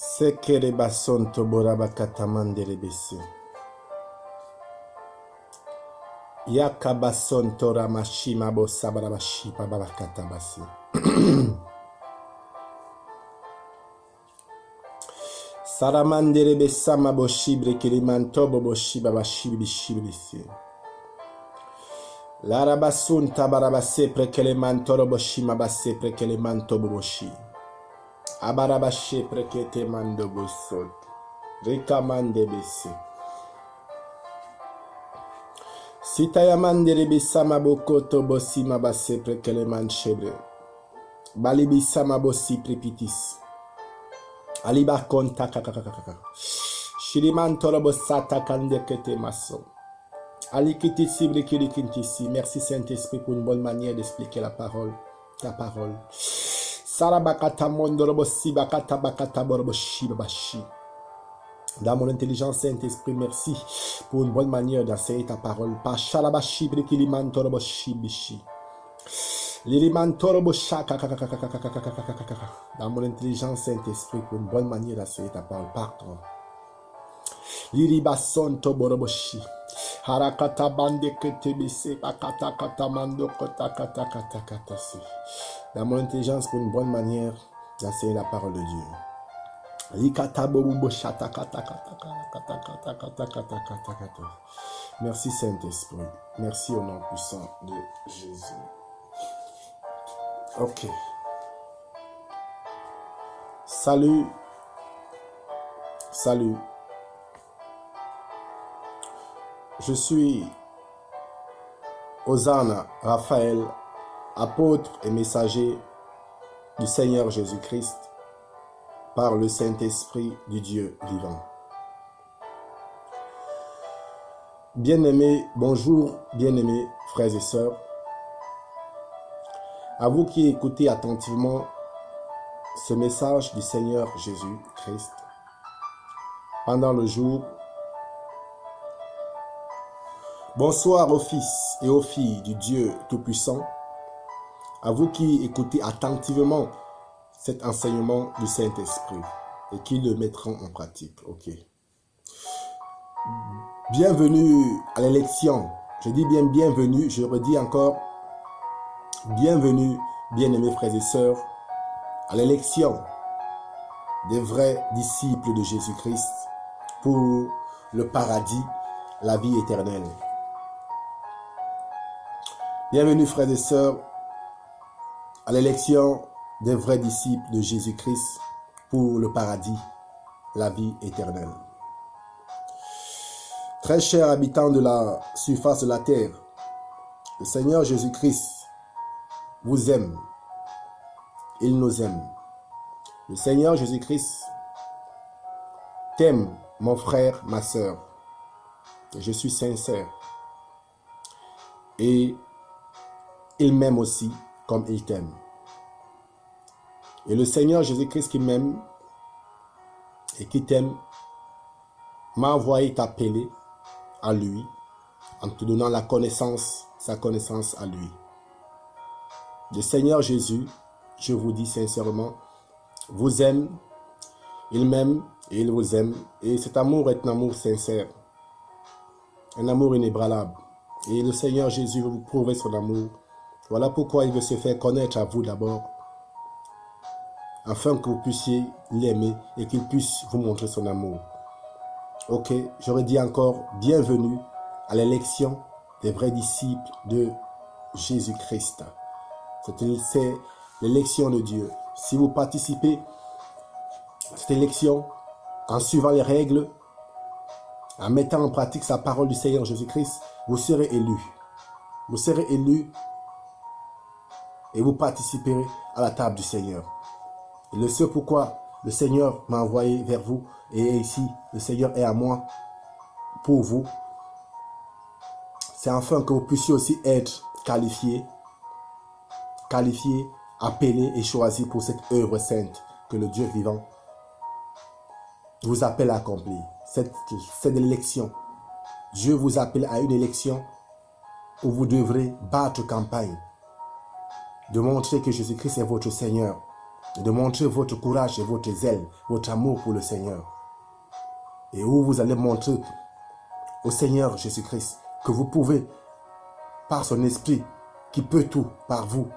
Sekere basonto boraba katamandere besi. Yakabasonto ramashima bosabarabashi babakatabasi. Saramandere besama boshibre kilimanto boboshi babashi bishibisi. Larabasunta barabase prekelemanto roboshima base prekelemanto boboshi. Abarabashe prekete mando bosot. Rikamande besi. Sitayamandere besama bokoto bosima base prekeleman shebre. Balibisama bosi prepitis. Aliba konta kakakakaka. Shiriman torobo sata kandekete maso. Alikiti sibre kilikintisi. Merci Saint-Esprit pour une bonne manière d'expliquer la parole. Ta parole. Sarabakata mondorobo sibakata bakata borobo shibabashi. Dans mon intelligence, Saint-Esprit, merci pour une bonne manière d'enseigner ta parole. Par shalabashi brikiliman torobo shibishi. Dans mon intelligence, Saint-Esprit, pour une bonne manière d'assurer ta parole, pardon. Liribason toboroboshi. Harakata bande ketebise bakata katamando kota kata kata katasi. Dans mon intelligence, pour une bonne manière d'enseigner la parole de Dieu. Likata bobubo shata kata kata kata kata kata kata kata kata. Merci Saint-Esprit. Merci au nom puissant de Jésus. Ok. Salut. Salut. Je suis Hosanna Raphaël, apôtre et messager du Seigneur Jésus-Christ par le Saint-Esprit du Dieu vivant. Bien-aimés, bonjour, bien-aimés frères et sœurs. À vous qui écoutez attentivement ce message du Seigneur Jésus-Christ pendant le jour, bonsoir aux fils et aux filles du Dieu Tout-Puissant. À vous qui écoutez attentivement cet enseignement du Saint-Esprit et qui le mettront en pratique. Ok. Bienvenue à l'élection. Je dis bien bienvenue, je redis encore. Bienvenue, bien-aimés frères et sœurs, à l'élection des vrais disciples de Jésus-Christ pour le paradis, la vie éternelle. Bienvenue, frères et sœurs, à l'élection des vrais disciples de Jésus-Christ pour le paradis, la vie éternelle. Très chers habitants de la surface de la terre, le Seigneur Jésus-Christ vous aime. Il nous aime. Le Seigneur Jésus-Christ t'aime, mon frère, ma sœur. Je suis sincère. Et il m'aime aussi comme il t'aime. Et le Seigneur Jésus-Christ qui m'aime et qui t'aime m'a envoyé t'appeler à lui en te donnant la connaissance, sa connaissance à lui. Le Seigneur Jésus, je vous dis sincèrement, vous aime, il m'aime et il vous aime. Et cet amour est un amour sincère, un amour inébranlable. Et le Seigneur Jésus veut vous prouver son amour. Voilà pourquoi il veut se faire connaître à vous d'abord, afin que vous puissiez l'aimer et qu'il puisse vous montrer son amour. Ok, j'aurais dit encore, bienvenue à l'élection des vrais disciples de Jésus-Christ. C'est l'élection de Dieu. Si vous participez à cette élection en suivant les règles, en mettant en pratique sa parole du Seigneur Jésus-Christ, vous serez élus. Vous serez élus et vous participerez à la table du Seigneur. Et le seul pourquoi le Seigneur m'a envoyé vers vous et ici, le Seigneur est à moi pour vous, c'est afin que vous puissiez aussi être qualifiés, appelés et choisis pour cette œuvre sainte que le Dieu vivant vous appelle à accomplir. C'est de l'élection. Dieu vous appelle à une élection où vous devrez battre campagne, de montrer que Jésus-Christ est votre Seigneur, et de montrer votre courage et votre zèle, votre amour pour le Seigneur. Et où vous allez montrer au Seigneur Jésus-Christ que vous pouvez, par son esprit, qui peut tout par vous,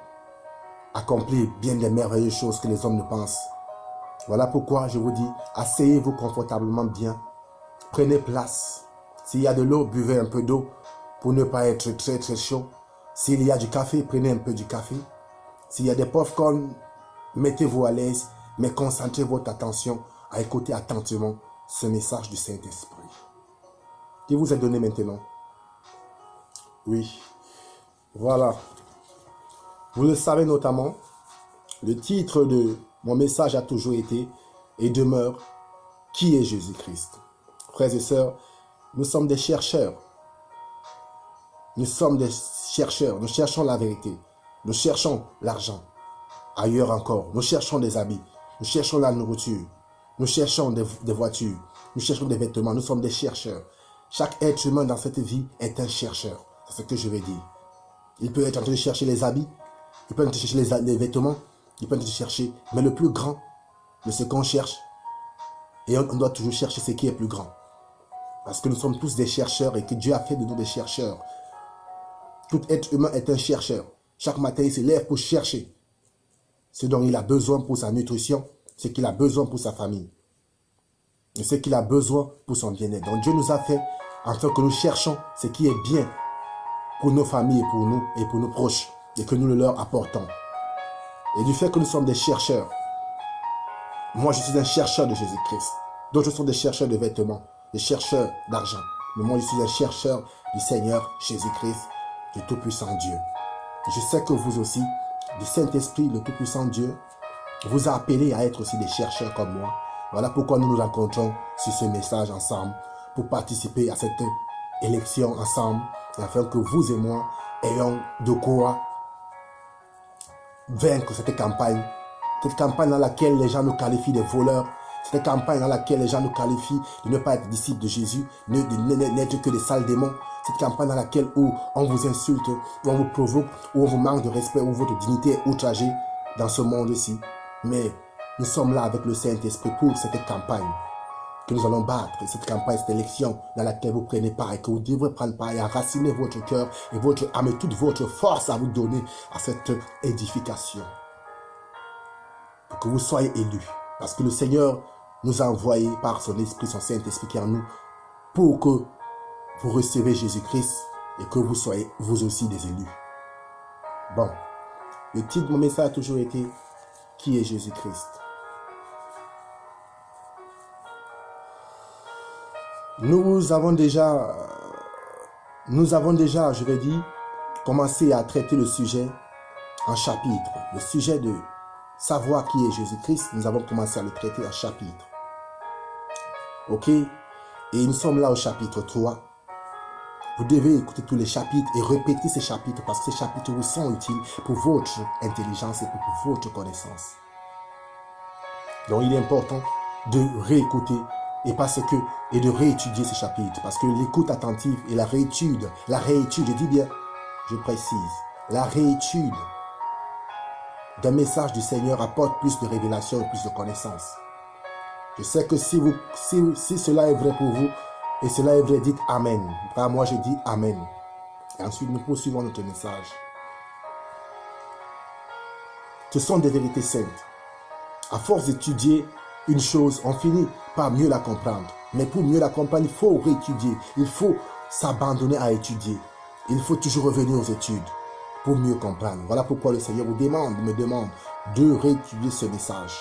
accomplir bien des merveilleuses choses que les hommes ne pensent. Voilà pourquoi je vous dis, asseyez-vous confortablement bien, prenez place. S'il y a de l'eau, buvez un peu d'eau pour ne pas être très très chaud. S'il y a du café, prenez un peu du café. S'il y a des popcorn, mettez-vous à l'aise, mais concentrez votre attention à écouter attentivement ce message du Saint-Esprit qui vous est donné maintenant. Oui, voilà. Vous le savez notamment, le titre de mon message a toujours été et demeure « Qui est Jésus-Christ ?» Frères et sœurs, nous sommes des chercheurs. Nous sommes des chercheurs. Nous cherchons la vérité. Nous cherchons l'argent. Ailleurs encore, nous cherchons des habits. Nous cherchons la nourriture. Nous cherchons des voitures. Nous cherchons des vêtements. Nous sommes des chercheurs. Chaque être humain dans cette vie est un chercheur. C'est ce que je vais dire. Il peut être en train de chercher les habits. Il peut être en train de chercher les vêtements. Il peut être en train de chercher. Mais le plus grand de ce qu'on cherche, et on doit toujours chercher ce qui est plus grand. Parce que nous sommes tous des chercheurs et que Dieu a fait de nous des chercheurs. Tout être humain est un chercheur. Chaque matin, il se lève pour chercher ce dont il a besoin pour sa nutrition, ce qu'il a besoin pour sa famille, et ce qu'il a besoin pour son bien-être. Donc Dieu nous a fait en sorte que nous cherchons ce qui est bien pour nos familles et pour nos proches, et que nous le leur apportons. Et du fait que nous sommes des chercheurs, moi je suis un chercheur de Jésus-Christ. D'autres sont des chercheurs de vêtements, des chercheurs d'argent. Mais moi je suis un chercheur du Seigneur Jésus-Christ, du Tout-Puissant Dieu. Et je sais que vous aussi, du Saint-Esprit, le Tout-Puissant Dieu, vous a appelé à être aussi des chercheurs comme moi. Voilà pourquoi nous nous rencontrons sur ce message ensemble, pour participer à cette élection ensemble, afin que vous et moi ayons de quoi vaincre cette campagne dans laquelle les gens nous qualifient de voleurs, cette campagne dans laquelle les gens nous qualifient de ne pas être disciples de Jésus, de n'être que des sales démons, cette campagne dans laquelle où on vous insulte, où on vous provoque, où on vous manque de respect, où votre dignité est outragée dans ce monde-ci. Mais nous sommes là avec le Saint-Esprit pour cette campagne que nous allons battre, cette campagne, cette élection dans laquelle vous prenez part et que vous devrez prendre part et enraciner votre cœur et votre âme et toute votre force à vous donner à cette édification. Pour que vous soyez élus. Parce que le Seigneur nous a envoyés par son Esprit, son Saint-Esprit qui est en nous, pour que vous recevez Jésus-Christ et que vous soyez vous aussi des élus. Bon, le titre de mon message a toujours été « Qui est Jésus-Christ ?» Nous avons déjà, je vais dire, commencé à traiter le sujet en chapitre. Le sujet de savoir qui est Jésus-Christ, nous avons commencé à le traiter en chapitre. Ok? Et nous sommes là au chapitre 3. Vous devez écouter tous les chapitres et répéter ces chapitres parce que ces chapitres vous sont utiles pour votre intelligence et pour votre connaissance. Donc il est important de réécouter et de réétudier ces chapitres parce que l'écoute attentive et la réétude, je dis bien, je précise, la réétude d'un message du Seigneur apporte plus de révélation et plus de connaissance. Je sais que si cela est vrai pour vous, et cela est vrai, dites Amen. Moi, je dis Amen. Et ensuite, nous poursuivons notre message. Ce sont des vérités saintes. À force d'étudier une chose, on finit par mieux la comprendre. Mais pour mieux la comprendre, il faut réétudier. Il faut s'abandonner à étudier. Il faut toujours revenir aux études pour mieux comprendre. Voilà pourquoi le Seigneur me demande de réétudier ce message.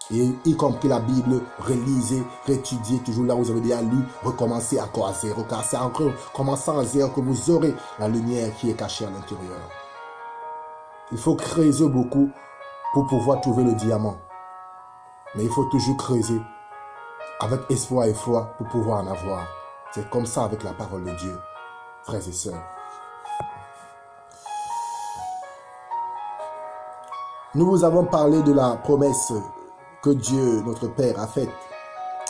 Et y compris la Bible, relisez, réétudiez, toujours là où vous avez déjà lu, recommencez encore à zéro, car c'est en commençant à zéro que vous aurez la lumière qui est cachée à l'intérieur. Il faut creuser beaucoup pour pouvoir trouver le diamant. Mais il faut toujours creuser avec espoir et foi pour pouvoir en avoir. C'est comme ça avec la parole de Dieu, frères et sœurs. Nous vous avons parlé de la promesse que Dieu, notre Père, a faite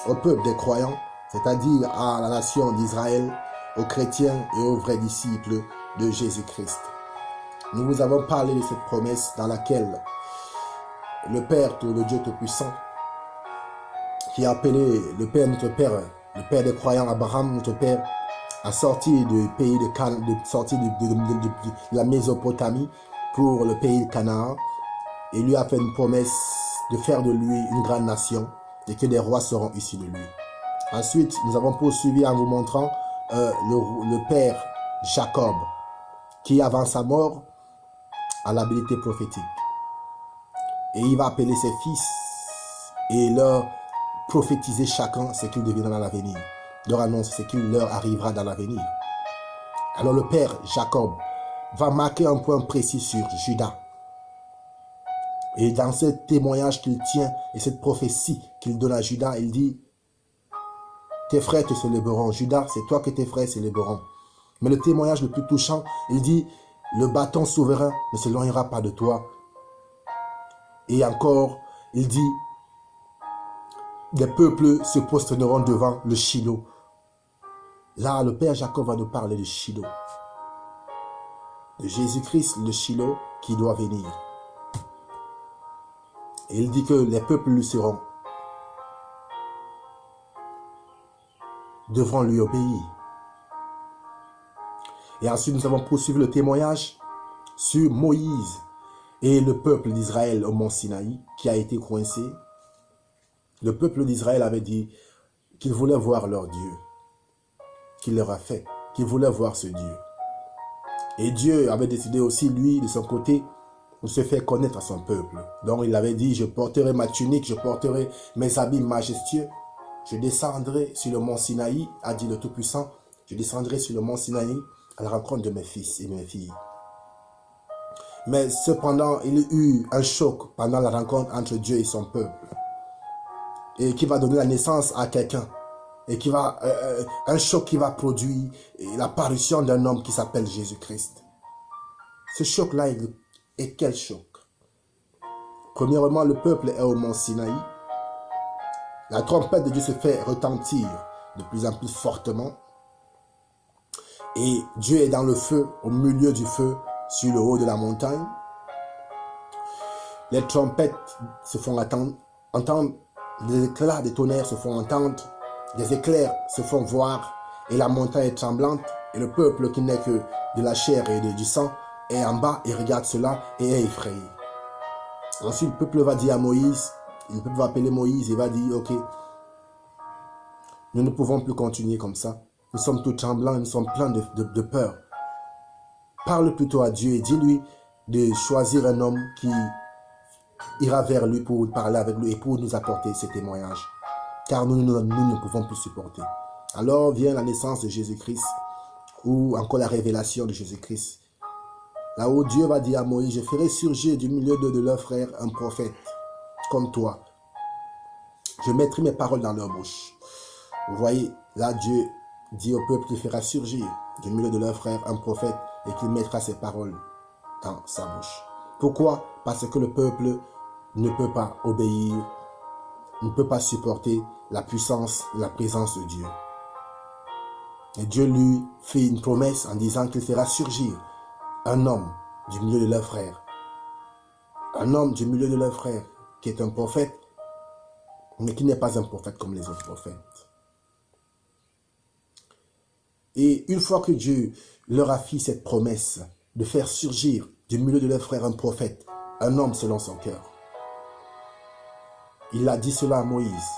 au peuple des croyants, c'est-à-dire à la nation d'Israël, aux chrétiens et aux vrais disciples de Jésus-Christ. Nous vous avons parlé de cette promesse dans laquelle le Père, le Dieu Tout-Puissant, qui a appelé le Père, notre Père, le Père des croyants, Abraham, notre Père, a sorti du pays de Canaan, de la Mésopotamie pour le pays de Canaan, et lui a fait une promesse de faire de lui une grande nation et que des rois seront issus de lui. Ensuite, nous avons poursuivi en vous montrant le Père Jacob, qui avant sa mort a l'habilité prophétique. Et il va appeler ses fils et leur prophétiser chacun ce qu'il deviendra dans l'avenir. Leur annonce ce qu'il leur arrivera dans l'avenir. Alors le Père Jacob va marquer un point précis sur Judas. Et dans ce témoignage qu'il tient et cette prophétie qu'il donne à Judas, il dit: tes frères te célébreront. Judas, c'est toi que tes frères célébreront. Mais le témoignage le plus touchant, il dit: le bâton souverain ne s'éloignera pas de toi. Et encore, il dit: des peuples se prosterneront devant le Shiloh. Là, le Père Jacob va nous parler de Shiloh. De Jésus-Christ, le Shiloh qui doit venir. Et il dit que les peuples lui seront, devront lui obéir. Et ensuite, nous avons poursuivi le témoignage sur Moïse et le peuple d'Israël au mont Sinaï qui a été coincé. Le peuple d'Israël avait dit qu'il voulait voir leur Dieu, qu'il leur a fait, qu'il voulait voir ce Dieu. Et Dieu avait décidé aussi, lui, de son côté, de se faire connaître à son peuple. Donc il avait dit: je porterai ma tunique, je porterai mes habits majestueux, je descendrai sur le mont Sinaï, a dit le Tout-Puissant, je descendrai sur le mont Sinaï à la rencontre de mes fils et mes filles. Mais cependant, il y a eu un choc pendant la rencontre entre Dieu et son peuple, et qui va donner la naissance à quelqu'un, et qui va un choc qui va produire l'apparition d'un homme qui s'appelle Jésus-Christ. Ce choc-là est quel choc? Premièrement, le peuple est au mont Sinaï. La trompette de Dieu se fait retentir de plus en plus fortement. Et Dieu est dans le feu, au milieu du feu, sur le haut de la montagne. Les trompettes se font entendre, des éclats des tonnerres se font entendre, des éclairs se font voir, et la montagne est tremblante, et le peuple qui n'est que de la chair et du sang est en bas et regarde cela et est effrayé. Ensuite, le peuple va dire à Moïse, le peuple va appeler Moïse et va dire: ok, nous ne pouvons plus continuer comme ça. Nous sommes tous tremblants, nous sommes pleins de peur. Parle plutôt à Dieu et dis-lui de choisir un homme qui ira vers lui pour parler avec lui et pour nous apporter ces témoignages. Car nous ne pouvons plus supporter. Alors vient la naissance de Jésus-Christ, ou encore la révélation de Jésus-Christ. Là où Dieu va dire à Moïse: je ferai surgir du milieu de leurs frères un prophète comme toi. Je mettrai mes paroles dans leur bouche. Vous voyez, là Dieu dit au peuple qu'il fera surgir du milieu de leurs frères un prophète et qu'il mettra ses paroles dans sa bouche. Pourquoi? Parce que le peuple ne peut pas obéir, ne peut pas supporter la puissance, la présence de Dieu. Et Dieu lui fait une promesse en disant qu'il fera surgir un homme du milieu de leurs frères. Un homme du milieu de leurs frères qui est un prophète, mais qui n'est pas un prophète comme les autres prophètes. Et une fois que Dieu leur a fait cette promesse de faire surgir du milieu de leurs frères un prophète, un homme selon son cœur, il a dit cela à Moïse.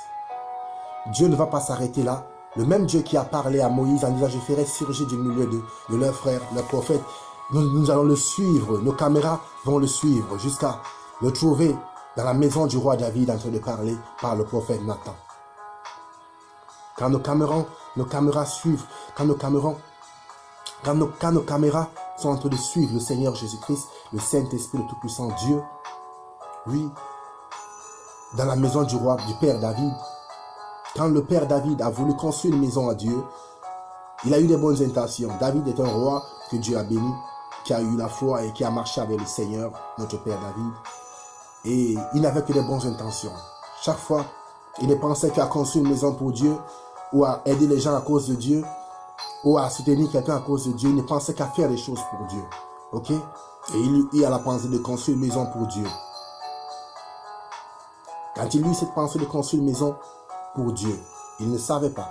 Dieu ne va pas s'arrêter là. Le même Dieu qui a parlé à Moïse en disant: je ferai surgir du milieu de leurs frères, leurs prophètes, nous allons le suivre, nos caméras vont le suivre jusqu'à le trouver dans la maison du roi David en train de parler par le prophète Nathan. Quand nos caméras suivent, quand nos caméras sont en train de suivre le Seigneur Jésus-Christ, le Saint-Esprit, le Tout-Puissant Dieu, oui, dans la maison du roi, du Père David, quand le Père David a voulu construire une maison à Dieu, il a eu des bonnes intentions. David est un roi que Dieu a béni, qui a eu la foi et qui a marché avec le Seigneur, notre Père David. Et il n'avait que des bonnes intentions. Chaque fois, il ne pensait qu'à construire une maison pour Dieu, ou à aider les gens à cause de Dieu, ou à soutenir quelqu'un à cause de Dieu. Il ne pensait qu'à faire des choses pour Dieu. Ok? Et il a la pensée de construire une maison pour Dieu. Quand il eut cette pensée de construire une maison pour Dieu, il ne savait pas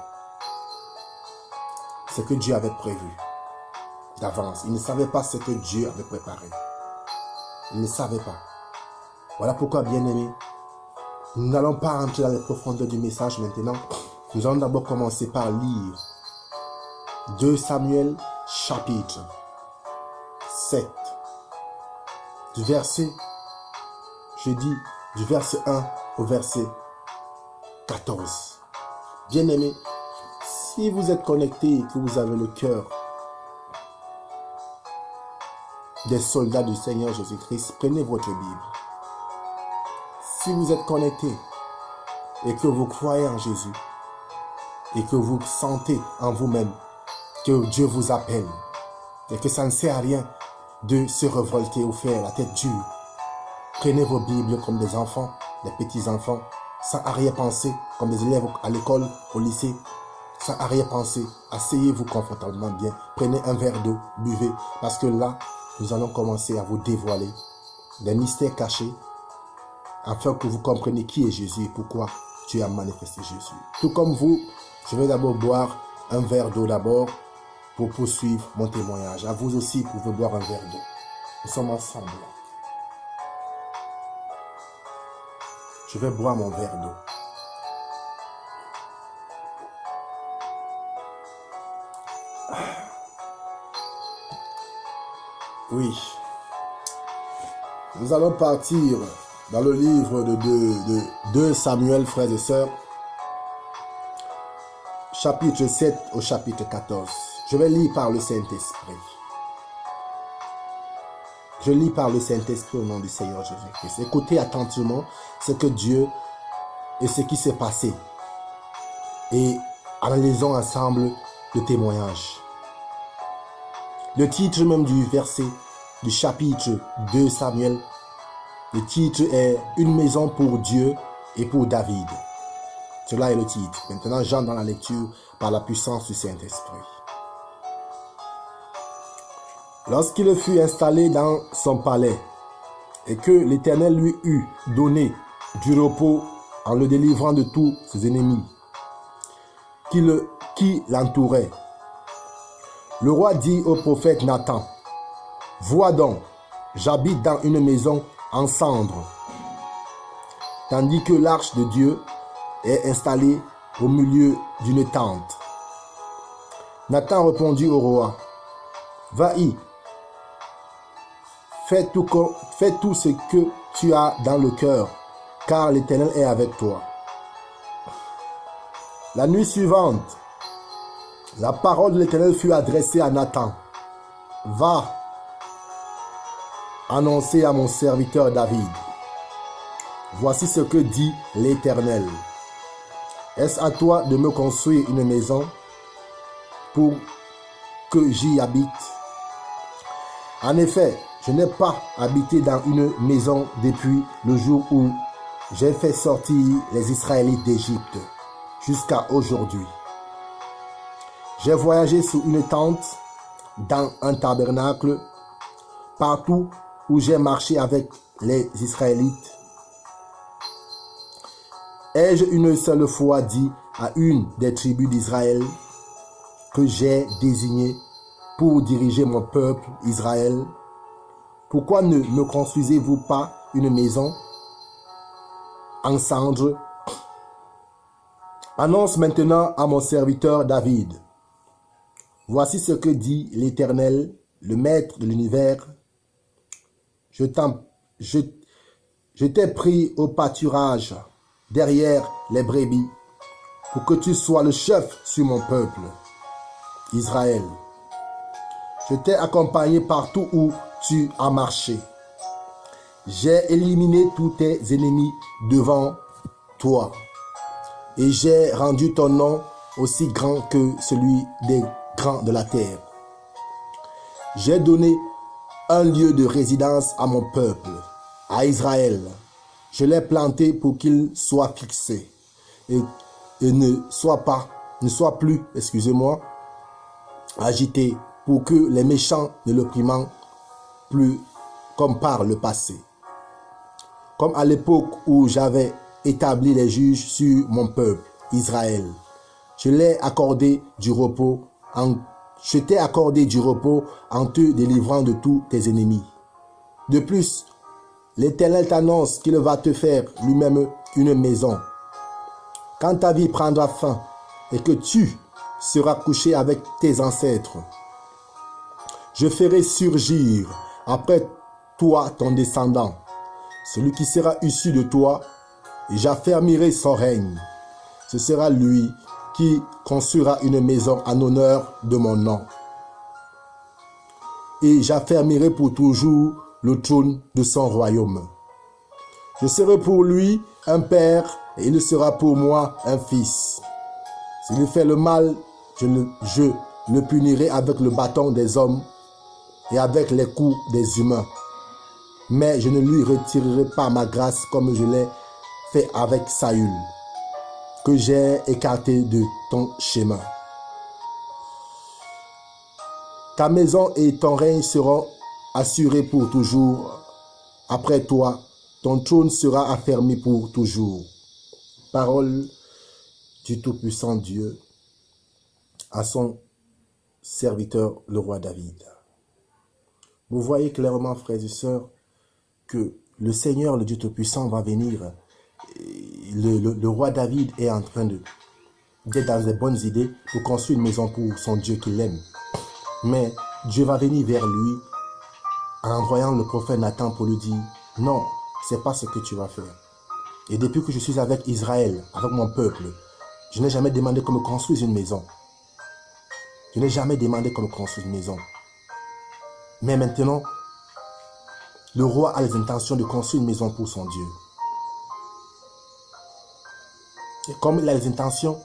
ce que Dieu avait prévu d'avance. Il ne savait pas ce que Dieu avait préparé. Il ne savait pas. Voilà pourquoi, bien-aimés, nous n'allons pas entrer dans les profondeurs du message maintenant. Nous allons d'abord commencer par lire 2 Samuel chapitre 7. Du verset 1 au verset 14. Bien-aimés, si vous êtes connectés et que vous avez le cœur des soldats du Seigneur Jésus-Christ, prenez votre Bible. Si vous êtes connectés et que vous croyez en Jésus et que vous sentez en vous-même que Dieu vous appelle et que ça ne sert à rien de se révolter ou faire la tête dure, prenez vos Bibles comme des enfants, des petits-enfants, sans arrière-pensée, comme des élèves à l'école, au lycée, sans arrière-pensée. Asseyez-vous confortablement bien, prenez un verre d'eau, buvez, parce que là, nous allons commencer à vous dévoiler des mystères cachés, afin que vous compreniez qui est Jésus et pourquoi Dieu a manifesté Jésus. Tout comme vous, je vais d'abord boire un verre d'eau d'abord pour poursuivre mon témoignage. À vous aussi, vous pouvez boire un verre d'eau. Nous sommes ensemble. Je vais boire mon verre d'eau. Oui. Nous allons partir dans le livre de 2 Samuel, frères et sœurs, chapitre 7 au chapitre 14. Je vais lire par le Saint-Esprit. Je lis par le Saint-Esprit au nom du Seigneur Jésus-Christ. Écoutez attentivement ce que Dieu et ce qui s'est passé. Et analysons ensemble le témoignage. Le titre même du verset du chapitre 2 Samuel, le titre est « Une maison pour Dieu et pour David ». Cela est le titre. Maintenant, j'entre dans la lecture par la puissance du Saint-Esprit. Lorsqu'il fut installé dans son palais et que l'Éternel lui eut donné du repos en le délivrant de tous ses ennemis qui l'entouraient, le roi dit au prophète Nathan, « Vois donc, j'habite dans une maison en cendres, tandis que l'arche de Dieu est installée au milieu d'une tente. » Nathan répondit au roi, « Va-y, fais tout ce que tu as dans le cœur, car l'Éternel est avec toi. » La nuit suivante, la parole de l'Éternel fut adressée à Nathan. « Va, annoncer à mon serviteur David. Voici ce que dit l'Éternel. Est-ce à toi de me construire une maison pour que j'y habite? En effet, je n'ai pas habité dans une maison depuis le jour où j'ai fait sortir les Israélites d'Égypte jusqu'à aujourd'hui. J'ai voyagé sous une tente, dans un tabernacle, partout où j'ai marché avec les Israélites. Ai-je une seule fois dit à une des tribus d'Israël que j'ai désigné pour diriger mon peuple Israël? Pourquoi ne me construisez-vous pas une maison en cendres? Annonce maintenant à mon serviteur David. Voici ce que dit l'Éternel, le Maître de l'univers. Je t'ai pris au pâturage derrière les brebis pour que tu sois le chef sur mon peuple, Israël. Je t'ai accompagné partout où tu as marché. J'ai éliminé tous tes ennemis devant toi et j'ai rendu ton nom aussi grand que celui des grands de la terre. J'ai donné un lieu de résidence à mon peuple, à Israël. Je l'ai planté pour qu'il soit fixé et ne soit plus, agité, pour que les méchants ne l'opprimant plus comme par le passé. Comme à l'époque où j'avais établi les juges sur mon peuple, Israël. Je t'ai accordé du repos en te délivrant de tous tes ennemis. De plus, l'Éternel t'annonce qu'il va te faire lui-même une maison. Quand ta vie prendra fin et que tu seras couché avec tes ancêtres, je ferai surgir après toi ton descendant, celui qui sera issu de toi, et j'affermirai son règne. Ce sera lui qui construira une maison en honneur de mon nom. Et j'affermirai pour toujours le trône de son royaume. Je serai pour lui un père et il sera pour moi un fils. S'il fait le mal, je le punirai avec le bâton des hommes et avec les coups des humains. Mais je ne lui retirerai pas ma grâce comme je l'ai fait avec Saül, que j'ai écarté de ton chemin. Ta maison et ton règne seront assurés pour toujours. Après toi, ton trône sera affermi pour toujours. Parole du Tout-Puissant Dieu à son serviteur, le roi David. Vous voyez clairement, frères et sœurs, que le Seigneur, le Dieu Tout-Puissant, va venir. Le roi David est en train d'être dans des bonnes idées pour construire une maison pour son Dieu qu'il aime. Mais Dieu va venir vers lui en envoyant le prophète Nathan pour lui dire « Non, c'est pas ce que tu vas faire. Et depuis que je suis avec Israël, avec mon peuple, je n'ai jamais demandé qu'on me construise une maison. Je n'ai jamais demandé qu'on me construise une maison. Mais maintenant, le roi a les intentions de construire une maison pour son Dieu. Et comme il a les intentions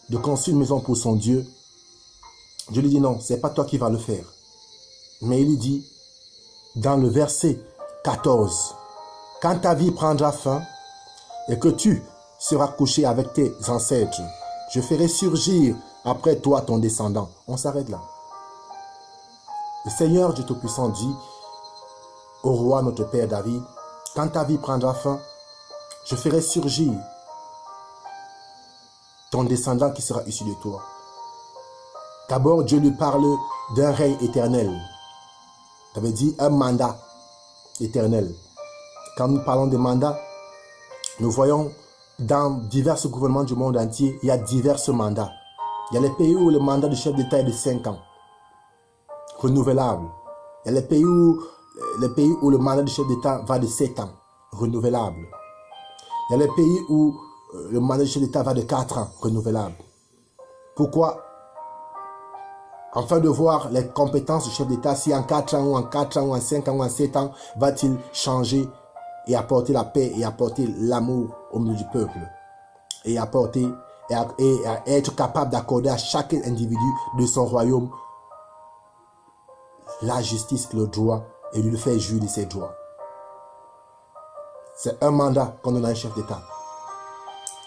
de construire une maison pour son Dieu, Dieu lui dit non, ce n'est pas toi qui vas le faire. Mais il lui dit, dans le verset 14, quand ta vie prendra fin et que tu seras couché avec tes ancêtres, je ferai surgir après toi ton descendant. On s'arrête là. Le Seigneur Dieu Tout-Puissant dit au roi notre Père David, quand ta vie prendra fin, je ferai surgir ton descendant qui sera issu de toi. D'abord, Dieu lui parle d'un règne éternel. Ça veut dire un mandat éternel. Quand nous parlons de mandat, nous voyons dans divers gouvernements du monde entier, il y a divers mandats. Il y a les pays où le mandat du chef d'État est de 5 ans, renouvelable. Il y a les pays où le mandat du chef d'État va de 7 ans, renouvelable. Il y a les pays où le mandat du chef d'État va de 4 ans, renouvelable. Pourquoi? Afin de voir les compétences du chef d'État, si en 4 ans, ou en 4 ans, ou en 5 ans, ou en 7 ans, va-t-il changer et apporter la paix et apporter l'amour au milieu du peuple. Et apporter et être capable d'accorder à chaque individu de son royaume la justice, le droit, et lui faire jouir de ses droits. C'est un mandat qu'on donne à un chef d'État.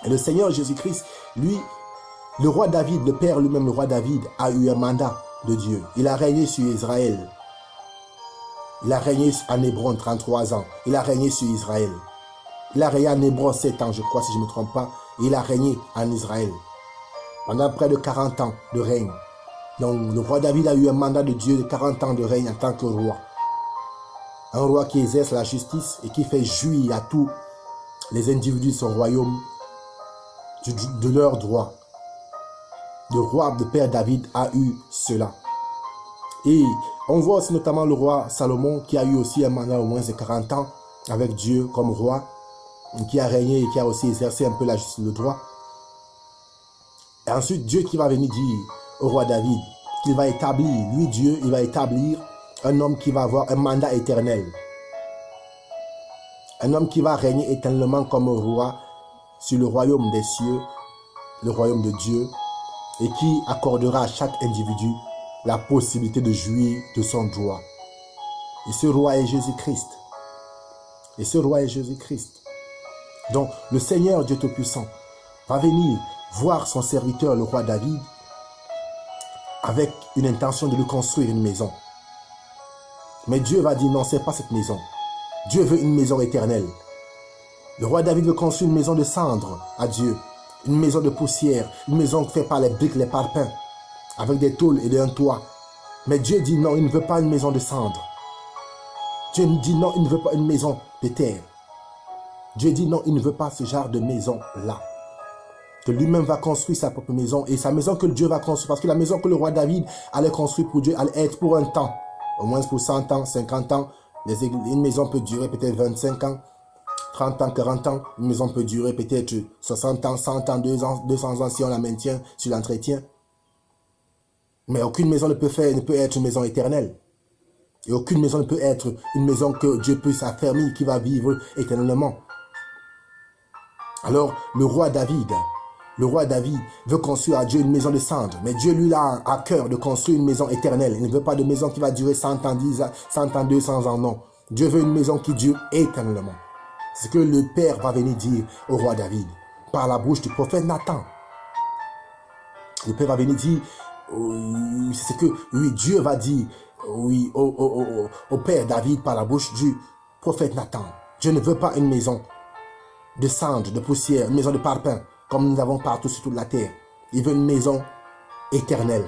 Et le Seigneur Jésus-Christ, lui, le roi David, le Père lui-même, le roi David, a eu un mandat de Dieu. Il a régné sur Israël. Il a régné en Hébron 33 ans. Il a régné sur Israël. Il a régné en Hébron 7 ans, je crois, si je ne me trompe pas. Et il a régné en Israël. Pendant près de 40 ans de règne. Donc, le roi David a eu un mandat de Dieu de 40 ans de règne en tant que roi. Un roi qui exerce la justice et qui fait jouir à tous les individus de son royaume de leurs droits. Le roi de Père David a eu cela. Et on voit aussi notamment le roi Salomon qui a eu aussi un mandat au moins de 40 ans avec Dieu comme roi, qui a régné et qui a aussi exercé un peu la justice, le droit. Et ensuite, Dieu qui va venir dire au roi David qu'il va établir, lui Dieu, il va établir un homme qui va avoir un mandat éternel. Un homme qui va régner éternellement comme roi sur le royaume des cieux, le royaume de Dieu, et qui accordera à chaque individu la possibilité de jouir de son droit. Et ce roi est Jésus-Christ. Et ce roi est Jésus-Christ. Donc, le Seigneur Dieu Tout-Puissant va venir voir son serviteur, le roi David, avec une intention de lui construire une maison. Mais Dieu va dire non, ce n'est pas cette maison. Dieu veut une maison éternelle. Le roi David veut construire une maison de cendres à Dieu, une maison de poussière, une maison faite par les briques, les parpaings, avec des tôles et un toit. Mais Dieu dit non, il ne veut pas une maison de cendres. Dieu dit non, il ne veut pas une maison de terre. Dieu dit non, il ne veut pas ce genre de maison-là. Que lui-même va construire sa propre maison, et sa maison que Dieu va construire, parce que la maison que le roi David allait construire pour Dieu allait être pour un temps, au moins pour 100 ans, 50 ans. Une maison peut durer peut-être 25 ans, 30 ans, 40 ans. Une maison peut durer peut-être 60 ans, 100 ans, 200 ans si on la maintient sur l'entretien. Mais aucune maison ne peut être une maison éternelle. Et aucune maison ne peut être une maison que Dieu puisse affermir, qui va vivre éternellement. Alors, le roi David veut construire à Dieu une maison de cendres. Mais Dieu, lui, a à cœur de construire une maison éternelle. Il ne veut pas de maison qui va durer 100 ans, 10 ans, 100 ans, 200 ans, non. Dieu veut une maison qui dure éternellement. C'est ce que le Père va venir dire au roi David, par la bouche du prophète Nathan. Le Père va venir dire, c'est ce que oui, Dieu va dire oui, au Père David par la bouche du prophète Nathan. Dieu ne veut pas une maison de cendres, de poussière, une maison de parpaing, comme nous avons partout sur toute la terre. Il veut une maison éternelle.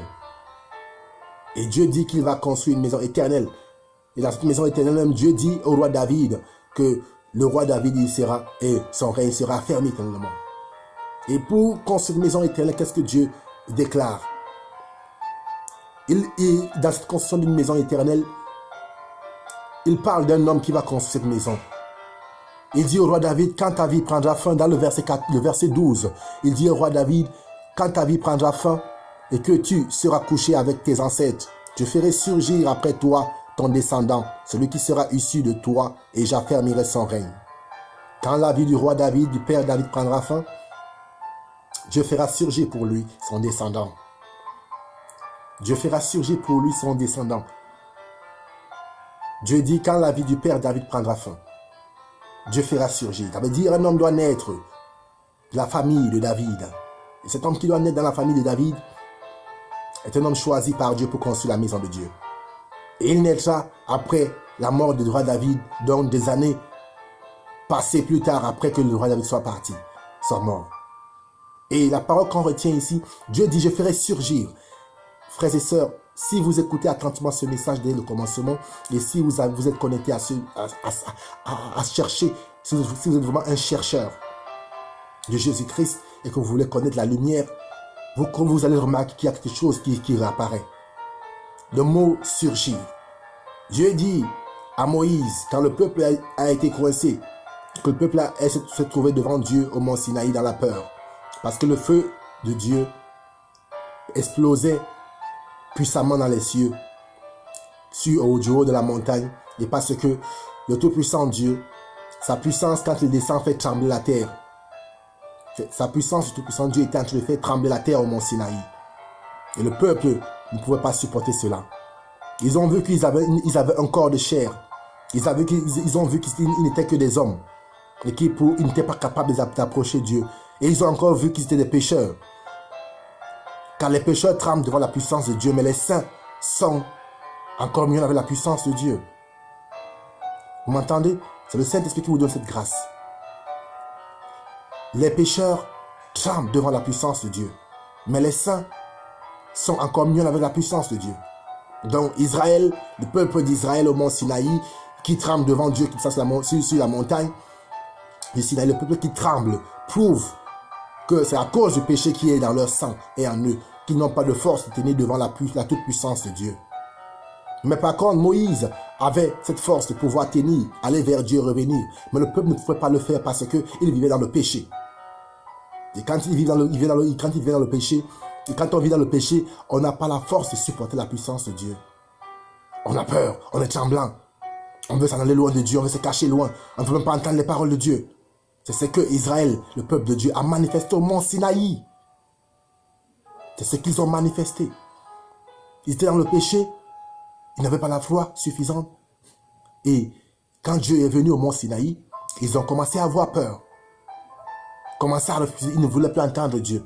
Et Dieu dit qu'il va construire une maison éternelle. Et dans cette maison éternelle, même Dieu dit au roi David que le roi David il sera, et son règne sera fermé éternellement. Et pour construire une maison éternelle, qu'est-ce que Dieu déclare? Dans cette construction d'une maison éternelle, il parle d'un homme qui va construire cette maison. Il dit au roi David, quand ta vie prendra fin, dans le verset 12, il dit au roi David, quand ta vie prendra fin et que tu seras couché avec tes ancêtres, je ferai surgir après toi ton descendant, celui qui sera issu de toi, et j'affermirai son règne. Quand la vie du roi David, du père David prendra fin, Dieu fera surgir pour lui son descendant. Dieu fera surgir pour lui son descendant. Dieu dit, quand la vie du père David prendra fin, Dieu fera surgir. Ça veut dire un homme doit naître de la famille de David. Et cet homme qui doit naître dans la famille de David est un homme choisi par Dieu pour construire la maison de Dieu. Et il naîtra après la mort du roi David, donc des années passées plus tard, après que le roi David soit parti, soit mort. Et la parole qu'on retient ici, Dieu dit, je ferai surgir. Frères et sœurs, si vous écoutez attentivement ce message dès le commencement, et si vous êtes connecté à chercher, si vous êtes vraiment un chercheur de Jésus-Christ et que vous voulez connaître la lumière, vous allez remarquer qu'il y a quelque chose qui réapparaît. Le mot surgir. Dieu dit à Moïse, quand le peuple a été coincé, que le peuple se trouvait devant Dieu au mont Sinaï dans la peur, parce que le feu de Dieu explosait puissamment dans les cieux, du haut de la montagne, et parce que le Tout-Puissant Dieu, sa puissance quand il descend fait trembler la terre. Sa puissance, le Tout-Puissant Dieu était en train de faire trembler la terre au mont Sinaï. Et le peuple ne pouvait pas supporter cela. Ils ont vu qu'ils avaient un corps de chair. Ils ont vu qu'ils n'étaient que des hommes. Et qu'ils n'étaient pas capables d'approcher Dieu. Et ils ont encore vu qu'ils étaient des pécheurs. Car les pécheurs tremblent devant la puissance de Dieu, mais les saints sont encore mieux avec la puissance de Dieu. Vous m'entendez? C'est le Saint-Esprit qui vous donne cette grâce. Les pécheurs tremblent devant la puissance de Dieu, mais les saints sont encore mieux avec la puissance de Dieu. Donc Israël, le peuple d'Israël au mont Sinaï, qui tremble devant Dieu, qui passe sur la montagne du Sinaï, le peuple qui tremble, prouve que c'est à cause du péché qui est dans leur sang et en eux, qu'ils n'ont pas de force de tenir devant la toute-puissance de Dieu. Mais par contre, Moïse avait cette force de pouvoir tenir, aller vers Dieu, revenir. Mais le peuple ne pouvait pas le faire parce qu'il vivait dans le péché. Et quand il vit dans le péché, et quand on vit dans le péché, on n'a pas la force de supporter la puissance de Dieu. On a peur, on est tremblant. On veut s'en aller loin de Dieu, on veut se cacher loin. On ne veut même pas entendre les paroles de Dieu. C'est ce que Israël, le peuple de Dieu, a manifesté au mont Sinaï. C'est ce qu'ils ont manifesté. Ils étaient dans le péché, ils n'avaient pas la foi suffisante. Et quand Dieu est venu au mont Sinaï, ils ont commencé à avoir peur. Commencé à refuser, ils ne voulaient plus entendre Dieu.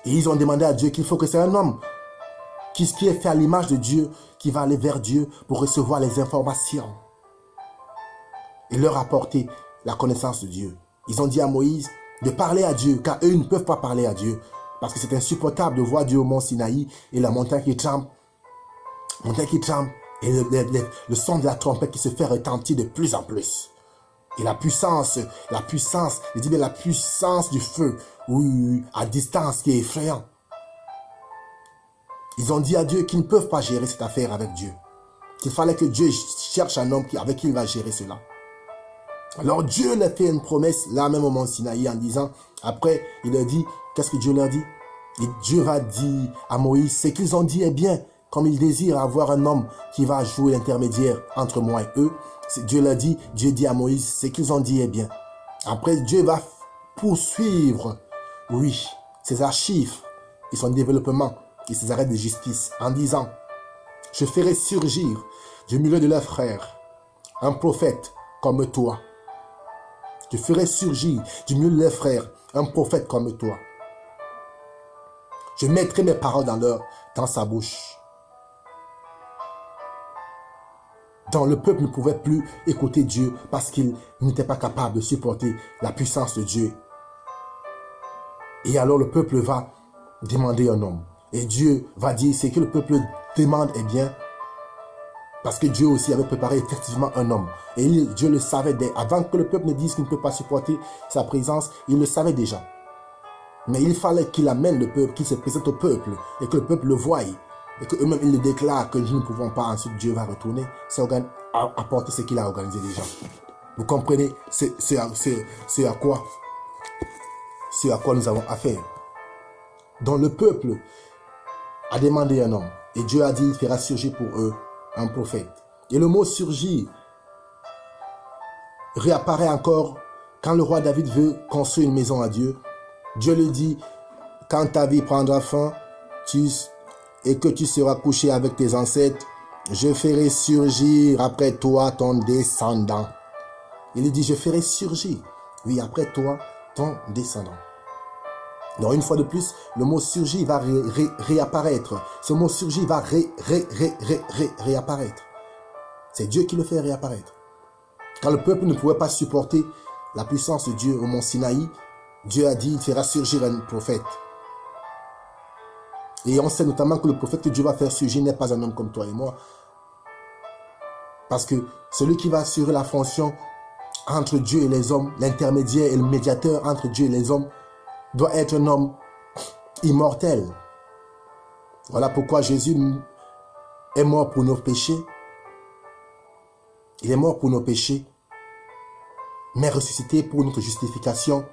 Et ils ont demandé à Dieu qu'il faut que c'est un homme qui est fait à l'image de Dieu, qui va aller vers Dieu pour recevoir les informations. Et leur apporter la connaissance de Dieu. Ils ont dit à Moïse de parler à Dieu, car eux ne peuvent pas parler à Dieu. Parce que c'est insupportable de voir Dieu au mont Sinaï et la montagne qui tremble. Et le son de la trompette qui se fait retentir de plus en plus. Et la puissance, je dis bien la puissance du feu, oui, à distance qui est effrayant. Ils ont dit à Dieu qu'ils ne peuvent pas gérer cette affaire avec Dieu. Qu'il fallait que Dieu cherche un homme avec qui il va gérer cela. Alors Dieu leur fait une promesse, là même au mont Sinaï, en disant, après, il leur dit, qu'est-ce que Dieu leur dit? Et Dieu va dire à Moïse, ce qu'ils ont dit est bien, comme ils désirent avoir un homme qui va jouer l'intermédiaire entre moi et eux. Dieu leur dit, Dieu dit à Moïse, ce qu'ils ont dit est bien. Après, Dieu va poursuivre, oui, ses archives et son développement et ses arrêts de justice en disant, je ferai surgir du milieu de leurs frères un prophète comme toi. Je ferai surgir du milieu de leurs frères un prophète comme toi. Je mettrai mes paroles dans sa bouche. Donc le peuple ne pouvait plus écouter Dieu parce qu'il n'était pas capable de supporter la puissance de Dieu. Et alors le peuple va demander un homme. Et Dieu va dire ce que le peuple demande est bien. Parce que Dieu aussi avait préparé effectivement un homme. Et Dieu le savait avant que le peuple ne dise qu'il ne peut pas supporter sa présence, il le savait déjà. Mais il fallait qu'il amène le peuple, qu'il se présente au peuple et que le peuple le voie. Et qu'eux-mêmes ils le déclarent que nous ne pouvons pas. Ensuite Dieu va retourner, apporter ce qu'il a organisé déjà. Vous comprenez ce à quoi nous avons affaire. Donc le peuple a demandé un homme. Et Dieu a dit il fera surgir pour eux un prophète. Et le mot surgir réapparaît encore quand le roi David veut construire une maison à Dieu. Dieu lui dit, quand ta vie prendra fin et que tu seras couché avec tes ancêtres, je ferai surgir après toi ton descendant. Il dit, je ferai surgir, oui, après toi, ton descendant. Donc une fois de plus, le mot surgir va réapparaître. Ce mot surgir va réapparaître. C'est Dieu qui le fait réapparaître. Quand le peuple ne pouvait pas supporter la puissance de Dieu au mont Sinaï, Dieu a dit, il fera surgir un prophète. Et on sait notamment que le prophète que Dieu va faire surgir n'est pas un homme comme toi et moi. Parce que celui qui va assurer la fonction entre Dieu et les hommes, l'intermédiaire et le médiateur entre Dieu et les hommes, doit être un homme immortel. Voilà pourquoi Jésus est mort pour nos péchés. Il est mort pour nos péchés, mais ressuscité pour notre justification,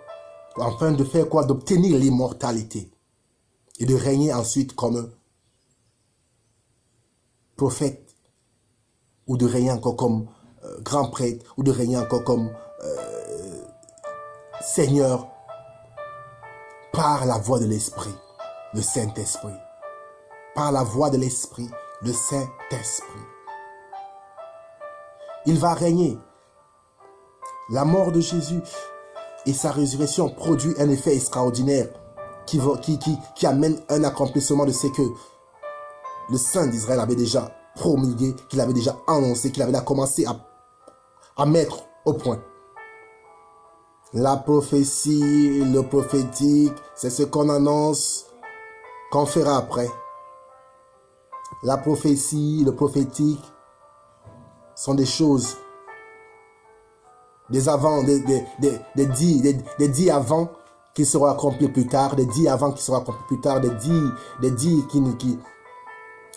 afin de faire quoi? D'obtenir l'immortalité et de régner ensuite comme prophète, ou de régner encore comme grand prêtre, ou de régner encore comme Seigneur, par la voix de l'Esprit, le Saint-Esprit. Par la voix de l'Esprit, le Saint-Esprit. Il va régner. La mort de Jésus et sa résurrection produit un effet extraordinaire qui amène un accomplissement de ce que le Saint d'Israël avait déjà promulgué, qu'il avait déjà annoncé, qu'il avait déjà commencé à mettre au point. La prophétie, le prophétique, c'est ce qu'on annonce, qu'on fera après. La prophétie, le prophétique sont des choses, des avant, des dits avant qui seront accomplis plus tard, des dits avant qui seront accomplis plus tard,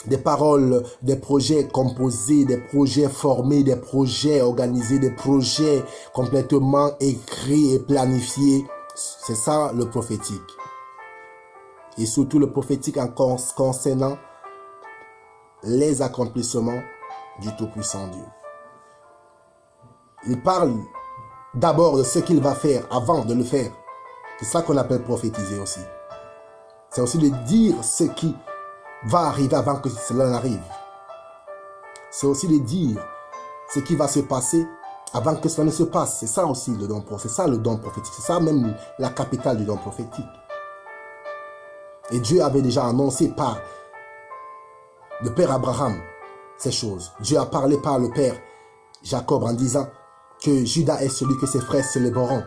des paroles, des projets composés, des projets formés, des projets organisés, des projets complètement écrits et planifiés. C'est ça le prophétique. Et surtout le prophétique en concernant les accomplissements du Tout-Puissant Dieu. Il parle d'abord de ce qu'il va faire avant de le faire. C'est ça qu'on appelle prophétiser aussi. C'est aussi de dire ce qui va arriver avant que cela n'arrive. C'est aussi de dire ce qui va se passer avant que cela ne se passe. C'est ça aussi le don prophétique. C'est ça le don prophétique. C'est ça même la capitale du don prophétique. Et Dieu avait déjà annoncé par le père Abraham ces choses. Dieu a parlé par le père Jacob en disant, que Judas est celui que ses frères célébreront.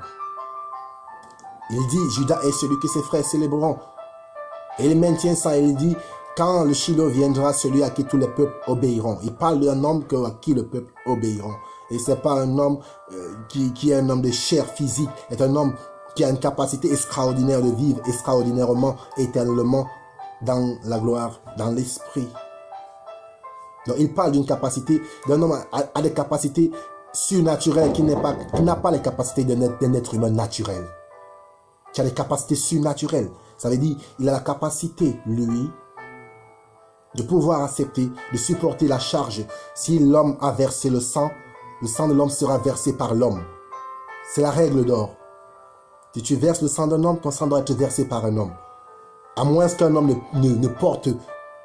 Il dit, Judas est celui que ses frères célébreront. Et il maintient ça, il dit, quand le Shiloh viendra, celui à qui tous les peuples obéiront. Il parle d'un homme à qui le peuple obéiront. Et ce n'est pas un homme qui est un homme de chair physique, c'est un homme qui a une capacité extraordinaire de vivre extraordinairement, éternellement, dans la gloire, dans l'esprit. Donc il parle d'une capacité, d'un homme à des capacités surnaturelles qui n'a pas les capacités d'un être humain naturel. Qui a des capacités surnaturelles. Ça veut dire il a la capacité, lui, de pouvoir accepter, de supporter la charge. Si l'homme a versé le sang de l'homme sera versé par l'homme. C'est la règle d'or. Si tu verses le sang d'un homme, ton sang doit être versé par un homme. À moins qu'un homme ne porte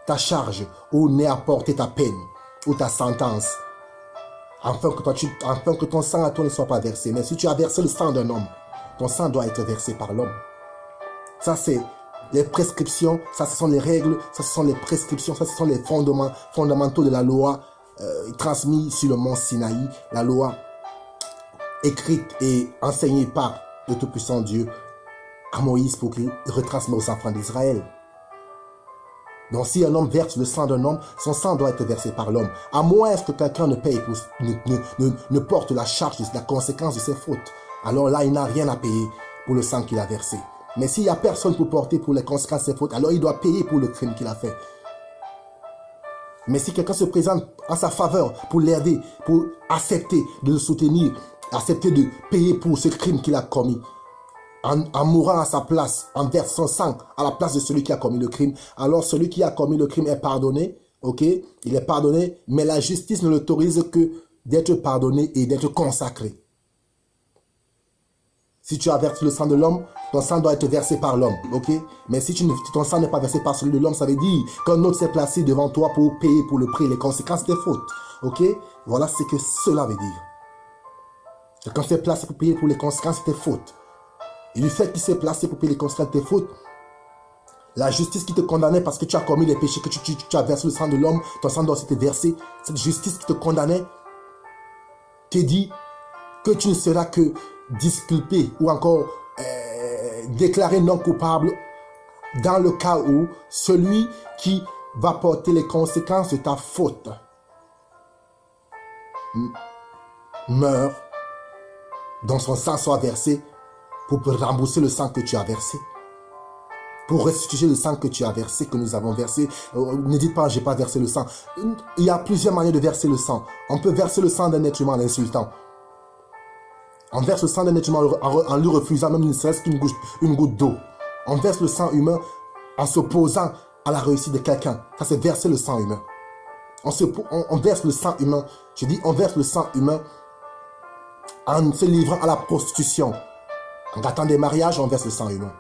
ta charge ou n'ait à porter ta peine ou ta sentence. Afin que ton sang à toi ne soit pas versé. Mais si tu as versé le sang d'un homme, ton sang doit être versé par l'homme. Ça, c'est les prescriptions, ça, ce sont les règles, ça, ce sont les prescriptions, ça, ce sont les fondamentaux de la loi transmis sur le mont Sinaï, la loi écrite et enseignée par le Tout-Puissant Dieu à Moïse pour qu'il retransmette aux enfants d'Israël. Donc si un homme verse le sang d'un homme, son sang doit être versé par l'homme. À moins que quelqu'un ne paye, ne porte la charge de la conséquence de ses fautes. Alors là, il n'a rien à payer pour le sang qu'il a versé. Mais s'il n'y a personne pour porter pour les conséquences de ses fautes, alors il doit payer pour le crime qu'il a fait. Mais si quelqu'un se présente en sa faveur pour l'aider, pour accepter de le soutenir, accepter de payer pour ce crime qu'il a commis, en mourant à sa place, en versant son sang à la place de celui qui a commis le crime, alors celui qui a commis le crime est pardonné, ok? Il est pardonné, mais la justice ne l'autorise que d'être pardonné et d'être consacré. Si tu as versé le sang de l'homme, ton sang doit être versé par l'homme, ok? Mais si ton sang n'est pas versé par celui de l'homme, ça veut dire qu'un autre s'est placé devant toi pour payer pour le prix, les conséquences des fautes, ok? Voilà ce que cela veut dire. Quelqu'un s'est placé pour payer pour les conséquences de tes fautes. Et du fait qu'il s'est placé pour payer les conséquences de tes fautes, la justice qui te condamnait parce que tu as commis les péchés, que tu as versé le sang de l'homme, ton sang doit être versé, cette justice qui te condamnait, te dit que tu ne seras que disculpé ou encore déclaré non coupable dans le cas où celui qui va porter les conséquences de ta faute meurt, dont son sang soit versé pour rembourser le sang que tu as versé, pour restituer le sang que tu as versé, que nous avons versé. Ne dites pas, j'ai pas versé le sang. Il y a plusieurs manières de verser le sang. On peut verser le sang d'un être humain en l'insultant. On verse le sang d'un être humain en lui refusant même ne serait-ce qu'une goutte d'eau. On verse le sang humain en s'opposant à la réussite de quelqu'un. Ça, c'est verser le sang humain. On verse le sang humain. Je dis, on verse le sang humain en se livrant à la prostitution. En gâtant des mariages, on verse le sang humain.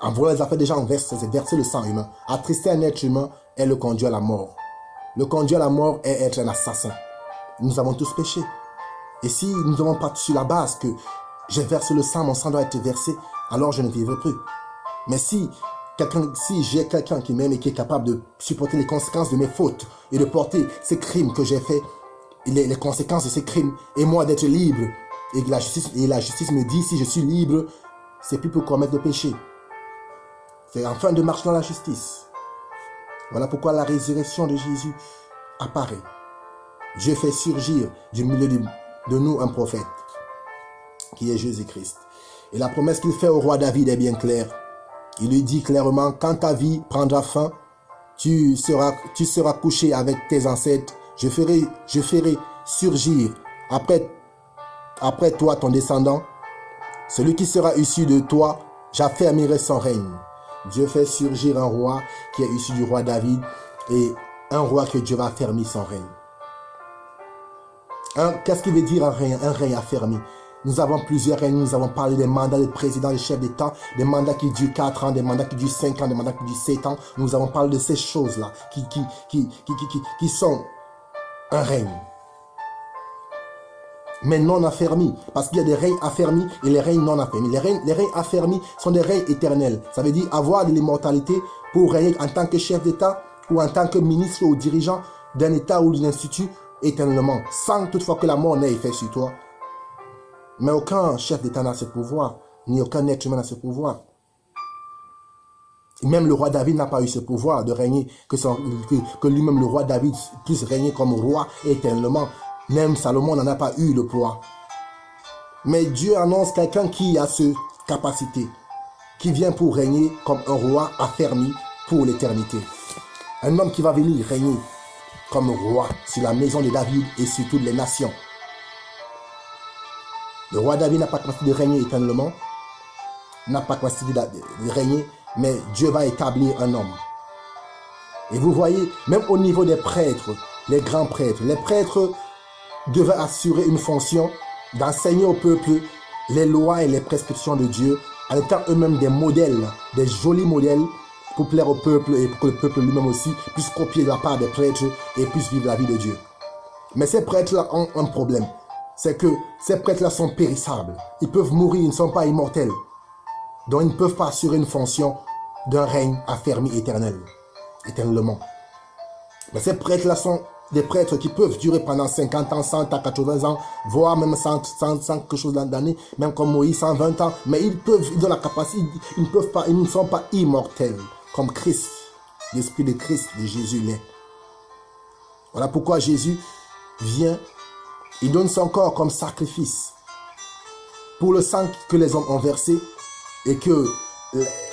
En volant les affaires des gens, on verse le sang humain. Attrister un être humain est le conduire à la mort. Le conduire à la mort est être un assassin. Nous avons tous péché. Et si nous avons parti sur la base que j'ai versé le sang, mon sang doit être versé, alors je ne vivrai plus. Mais si j'ai quelqu'un qui m'aime et qui est capable de supporter les conséquences de mes fautes et de porter ces crimes que j'ai faits, les conséquences de ces crimes, et moi d'être libre, et la justice me dit si je suis libre, c'est plus pour commettre de péché. C'est en fin de marche dans la justice. Voilà pourquoi la résurrection de Jésus apparaît. Dieu fait surgir du milieu de nous un prophète, qui est Jésus-Christ. Et la promesse qu'il fait au roi David est bien claire. Il lui dit clairement, quand ta vie prendra fin, tu seras couché avec tes ancêtres. Je ferai surgir après toi ton descendant. Celui qui sera issu de toi, j'affermirai son règne. Dieu fait surgir un roi qui est issu du roi David et un roi que Dieu va affermir son règne. Qu'est-ce qui veut dire un règne affermi? Nous avons plusieurs règnes, nous avons parlé des mandats de président, des chefs d'État, des mandats qui durent 4 ans, des mandats qui durent 5 ans, des mandats qui durent 7 ans. Nous avons parlé de ces choses-là qui sont un règne. Mais non affermis, parce qu'il y a des règnes affermis et les règnes non affermis. Les règnes affermis sont des règnes éternels. Ça veut dire avoir de l'immortalité pour régner en tant que chef d'État ou en tant que ministre ou dirigeant d'un État ou d'un institut éternellement, sans toutefois que la mort n'ait effet sur toi. Mais aucun chef d'État n'a ce pouvoir, ni aucun être humain n'a ce pouvoir. Même le roi David n'a pas eu ce pouvoir de régner, que lui-même le roi David puisse régner comme roi éternellement. Même Salomon n'en a pas eu le pouvoir. Mais Dieu annonce quelqu'un qui a cette capacité, qui vient pour régner comme un roi affermi pour l'éternité. Un homme qui va venir régner comme roi sur la maison de David et sur toutes les nations. Le roi David n'a pas capacité de régner éternellement, n'a pas capacité de régner, mais Dieu va établir un homme. Et vous voyez, même au niveau des prêtres, les grands prêtres, les prêtres devaient assurer une fonction d'enseigner au peuple les lois et les prescriptions de Dieu, en étant eux-mêmes des modèles, des jolis modèles pour plaire au peuple et pour que le peuple lui-même aussi puisse copier de la part des prêtres et puisse vivre la vie de Dieu. Mais ces prêtres-là ont un problème, c'est que ces prêtres-là sont périssables. Ils peuvent mourir, ils ne sont pas immortels. Donc ils ne peuvent pas assurer une fonction d'un règne affermi éternellement. Mais ces prêtres-là sont des prêtres qui peuvent durer pendant 50 ans, 100 ans, 80 ans, voire même 100 quelque chose d'années, même comme Moïse, 120 ans. Mais ils ont la capacité, ils ne sont pas immortels, comme Christ, l'Esprit de Christ, de Jésus l'est. Voilà pourquoi Jésus vient, il donne son corps comme sacrifice pour le sang que les hommes ont versé et que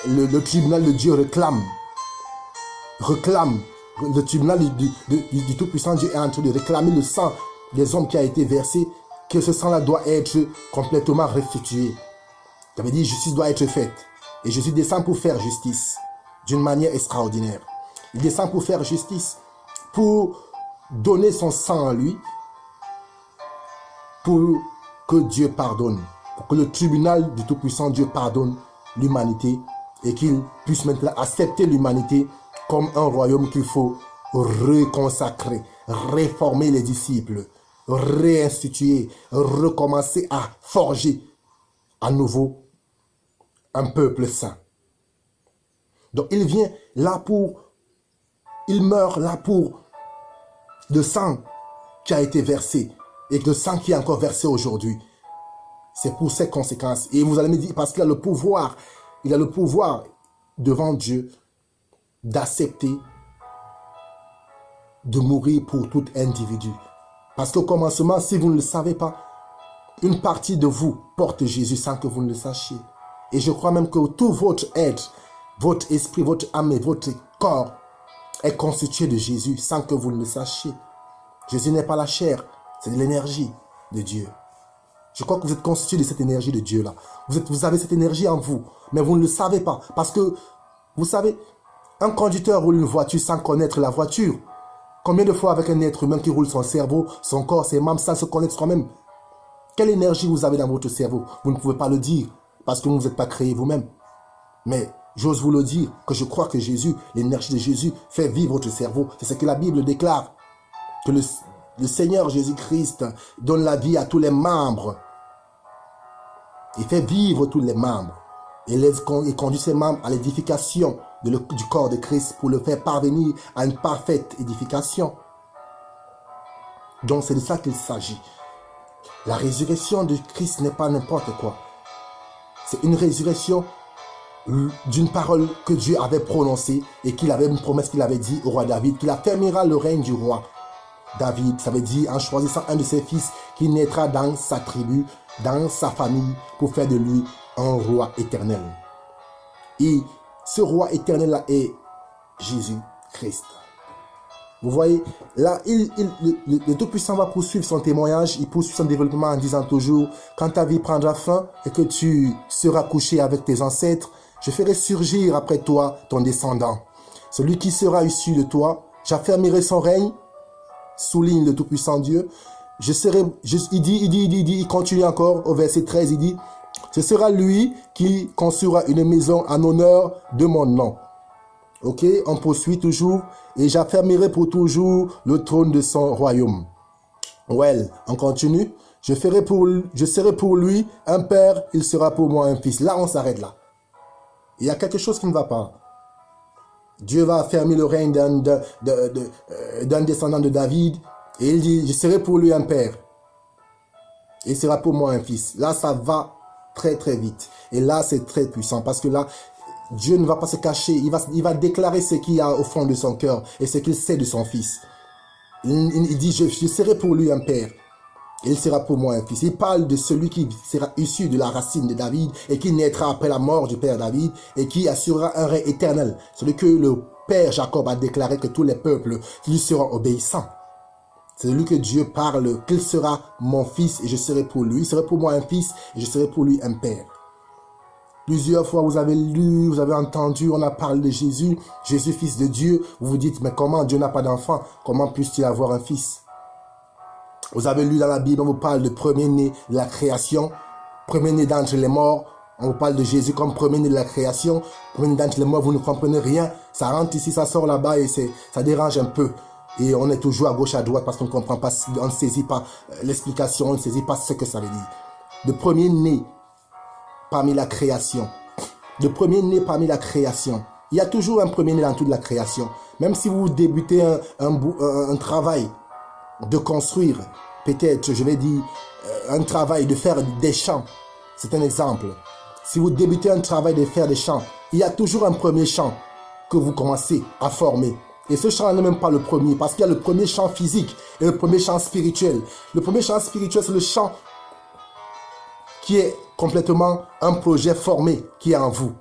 le tribunal de Dieu réclame. Le tribunal du Tout-Puissant Dieu est en train de réclamer le sang des hommes qui a été versé, que ce sang-là doit être complètement restitué. Ça veut dire justice doit être faite. Et Jésus descend pour faire justice d'une manière extraordinaire. Il descend pour faire justice, pour donner son sang à lui, pour que Dieu pardonne, pour que le tribunal du Tout-Puissant Dieu pardonne l'humanité et qu'il puisse maintenant accepter l'humanité comme un royaume qu'il faut reconsacrer, réformer les disciples, réinstituer, recommencer à forger à nouveau un peuple saint. Donc il vient là il meurt là pour le sang qui a été versé et le sang qui est encore versé aujourd'hui. C'est pour ces conséquences. Et vous allez me dire, parce qu'il a le pouvoir devant Dieu d'accepter de mourir pour tout individu. Parce qu'au commencement, si vous ne le savez pas, une partie de vous porte Jésus sans que vous ne le sachiez. Et je crois même que tout votre être, votre esprit, votre âme et votre corps est constitué de Jésus sans que vous ne le sachiez. Jésus n'est pas la chair, c'est de l'énergie de Dieu. Je crois que vous êtes constitué de cette énergie de Dieu-là. Vous avez cette énergie en vous, mais vous ne le savez pas. Parce que, vous savez, un conducteur roule une voiture sans connaître la voiture. Combien de fois avec un être humain qui roule son cerveau, son corps, ses membres, sans se connaître soi-même? Quelle énergie vous avez dans votre cerveau? Vous ne pouvez pas le dire, parce que vous ne vous êtes pas créé vous-même. Mais j'ose vous le dire, que je crois que Jésus, l'énergie de Jésus, fait vivre votre cerveau. C'est ce que la Bible déclare. Que le Seigneur Jésus-Christ donne la vie à tous les membres. Il fait vivre tous les membres. Il conduit ses membres à l'édification du corps de Christ pour le faire parvenir à une parfaite édification. Donc c'est de ça qu'il s'agit. La résurrection de Christ n'est pas n'importe quoi. C'est une résurrection d'une parole que Dieu avait prononcée et qu'il avait une promesse qu'il avait dit au roi David, qu'il affermira le règne du roi David. Ça veut dire en choisissant un de ses fils qui naîtra dans sa tribu, dans sa famille, pour faire de lui un roi éternel. Et ce roi éternel-là est Jésus-Christ. Vous voyez, là, le Tout-Puissant va poursuivre son témoignage, il poursuit son développement en disant toujours, quand ta vie prendra fin et que tu seras couché avec tes ancêtres, je ferai surgir après toi ton descendant. Celui qui sera issu de toi, j'affermirai son règne, souligne le Tout-Puissant Dieu. Il continue encore au verset 13, il dit, ce sera lui qui construira une maison en honneur de mon nom. Ok, on poursuit toujours. Et j'affermirai pour toujours le trône de son royaume. Well, on continue. Je serai pour lui un père, il sera pour moi un fils. Là, on s'arrête là. Il y a quelque chose qui ne va pas. Dieu va affermir le règne d'un descendant de David. Et il dit, je serai pour lui un père. Il sera pour moi un fils. Là, ça va très très vite. Et là, c'est très puissant parce que là, Dieu ne va pas se cacher. Il va déclarer ce qu'il y a au fond de son cœur et ce qu'il sait de son fils. Il dit, je serai pour lui un père. Il sera pour moi un fils. Il parle de celui qui sera issu de la racine de David et qui naîtra après la mort du père David et qui assurera un règne éternel. Celui que le père Jacob a déclaré que tous les peuples lui seront obéissants. C'est lui que Dieu parle, qu'il sera mon fils et je serai pour lui. Il sera pour moi un fils et je serai pour lui un père. Plusieurs fois, vous avez lu, vous avez entendu, on a parlé de Jésus, Jésus, fils de Dieu. Vous vous dites, mais comment Dieu n'a pas d'enfant? Comment puisse-t-il avoir un fils? Vous avez lu dans la Bible, on vous parle de premier-né de la création, premier-né d'entre les morts. On vous parle de Jésus comme premier-né de la création, premier-né d'entre les morts, vous ne comprenez rien. Ça rentre ici, ça sort là-bas et ça dérange un peu. Et on est toujours à gauche, à droite parce qu'on ne comprend pas, on ne saisit pas l'explication, on ne saisit pas ce que ça veut dire. Le premier-né parmi la création. Le premier-né parmi la création. Il y a toujours un premier-né dans toute la création. Même si vous débutez un travail de construire, peut-être, je vais dire, un travail de faire des champs. C'est un exemple. Si vous débutez un travail de faire des champs, il y a toujours un premier champ que vous commencez à former. Et ce champ n'est même pas le premier, parce qu'il y a le premier champ physique et le premier champ spirituel. Le premier champ spirituel, c'est le champ qui est complètement un projet formé qui est en vous.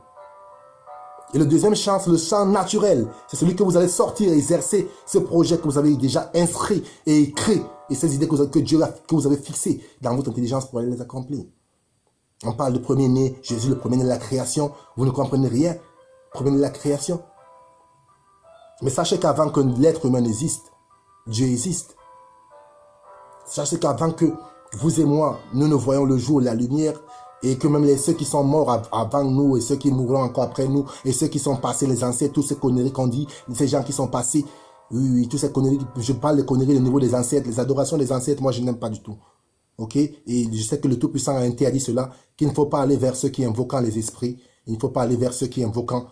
Et le deuxième champ, c'est le champ naturel. C'est celui que vous allez sortir et exercer ce projet que vous avez déjà inscrit et écrit. Et ces idées que vous avez fixées dans votre intelligence pour aller les accomplir. On parle de premier-né, Jésus, le premier-né de la création. Vous ne comprenez rien. Premier-né de la création. Mais sachez qu'avant que l'être humain existe, Dieu existe. Sachez qu'avant que vous et moi, nous ne voyons le jour, la lumière, et que même ceux qui sont morts avant nous, et ceux qui mourront encore après nous, et ceux qui sont passés, les ancêtres, tous ces conneries qu'on dit, ces gens qui sont passés, oui, toutes ces conneries, je parle des conneries au niveau des ancêtres, les adorations des ancêtres, moi je n'aime pas du tout. Ok? Et je sais que le Tout-Puissant a interdit cela, qu'il ne faut pas aller vers ceux qui invoquent les esprits, il ne faut pas aller vers ceux qui invoquent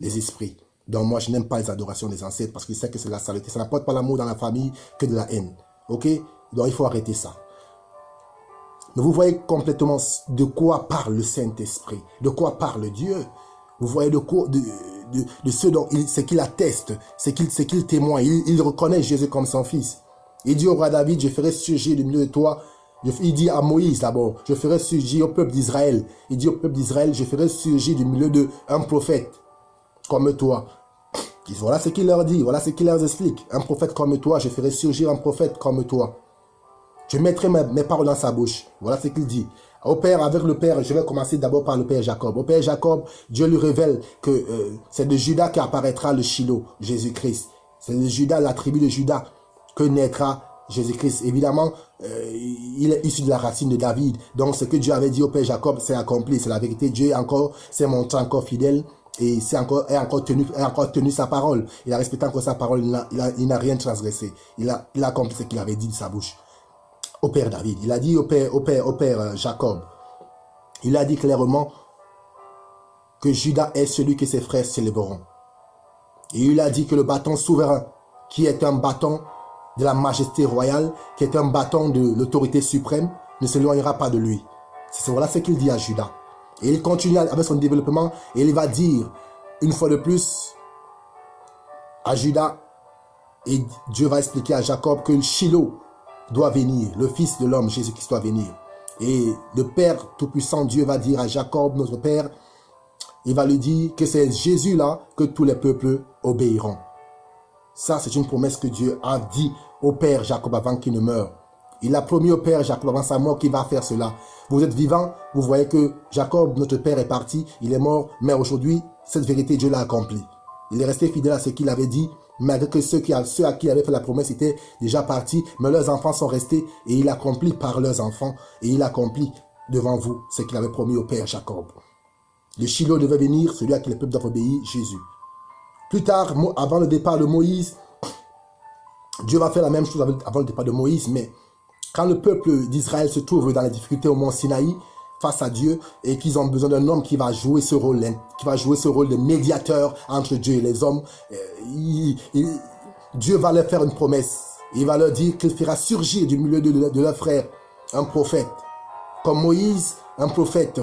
les esprits. Donc moi je n'aime pas les adorations des ancêtres, parce que je sais que c'est la saleté, ça n'apporte pas l'amour dans la famille que de la haine. Ok? Donc il faut arrêter ça. Mais vous voyez complètement de quoi parle le Saint-Esprit, de quoi parle Dieu. Vous voyez de ce dont ce qu'il atteste, ce qu'il témoigne. Il reconnaît Jésus comme son fils. Il dit au roi David, je ferai surgir du milieu de toi. Il dit à Moïse d'abord, je ferai surgir au peuple d'Israël. Il dit au peuple d'Israël, je ferai surgir du milieu d'un prophète comme toi. Voilà ce qu'il leur dit, voilà ce qu'il leur explique. Un prophète comme toi, je ferai surgir un prophète comme toi. Je mettrai mes paroles dans sa bouche. Voilà ce qu'il dit. Au Père, avec le Père, je vais commencer d'abord par le Père Jacob. Au Père Jacob, Dieu lui révèle que c'est de Judas qu'apparaîtra le Shiloh, Jésus-Christ. C'est de Judas, la tribu de Judas, que naîtra Jésus-Christ. Évidemment, il est issu de la racine de David. Donc, ce que Dieu avait dit au Père Jacob, c'est accompli. C'est la vérité. Dieu s'est montré encore fidèle et a encore tenu sa parole. Il a respecté encore sa parole. Il n'a rien transgressé. Il a accompli ce qu'il avait dit de sa bouche. Au Père David, il a dit au Père Jacob, il a dit clairement que Judas est celui que ses frères célébreront. Et il a dit que le bâton souverain, qui est un bâton de la majesté royale, qui est un bâton de l'autorité suprême, ne s'éloignera pas de lui. Voilà ce qu'il dit à Judas. Et il continue avec son développement et il va dire une fois de plus à Judas, et Dieu va expliquer à Jacob que le Shiloh doit venir, le Fils de l'homme, Jésus-Christ doit venir. Et le Père Tout-Puissant, Dieu va dire à Jacob, notre Père, il va lui dire que c'est Jésus-là que tous les peuples obéiront. Ça, c'est une promesse que Dieu a dit au Père Jacob avant qu'il ne meure. Il a promis au Père Jacob avant sa mort qu'il va faire cela. Vous êtes vivant, vous voyez que Jacob, notre Père, est parti, il est mort, mais aujourd'hui, cette vérité, Dieu l'a accomplie. Il est resté fidèle à ce qu'il avait dit, malgré que ceux à qui il avait fait la promesse étaient déjà partis, mais leurs enfants sont restés et il accomplit par leurs enfants et il accomplit devant vous ce qu'il avait promis au Père Jacob. Le Shiloh devait venir, celui à qui les peuples doivent obéir, Jésus. Plus tard, avant le départ de Moïse, Dieu va faire la même chose avant le départ de Moïse, mais quand le peuple d'Israël se trouve dans les difficultés au mont Sinaï, face à Dieu, et qu'ils ont besoin d'un homme qui va jouer ce rôle, de médiateur entre Dieu et les hommes, Dieu va leur faire une promesse. Il va leur dire qu'il fera surgir du milieu de leurs frères un prophète. Comme Moïse, un prophète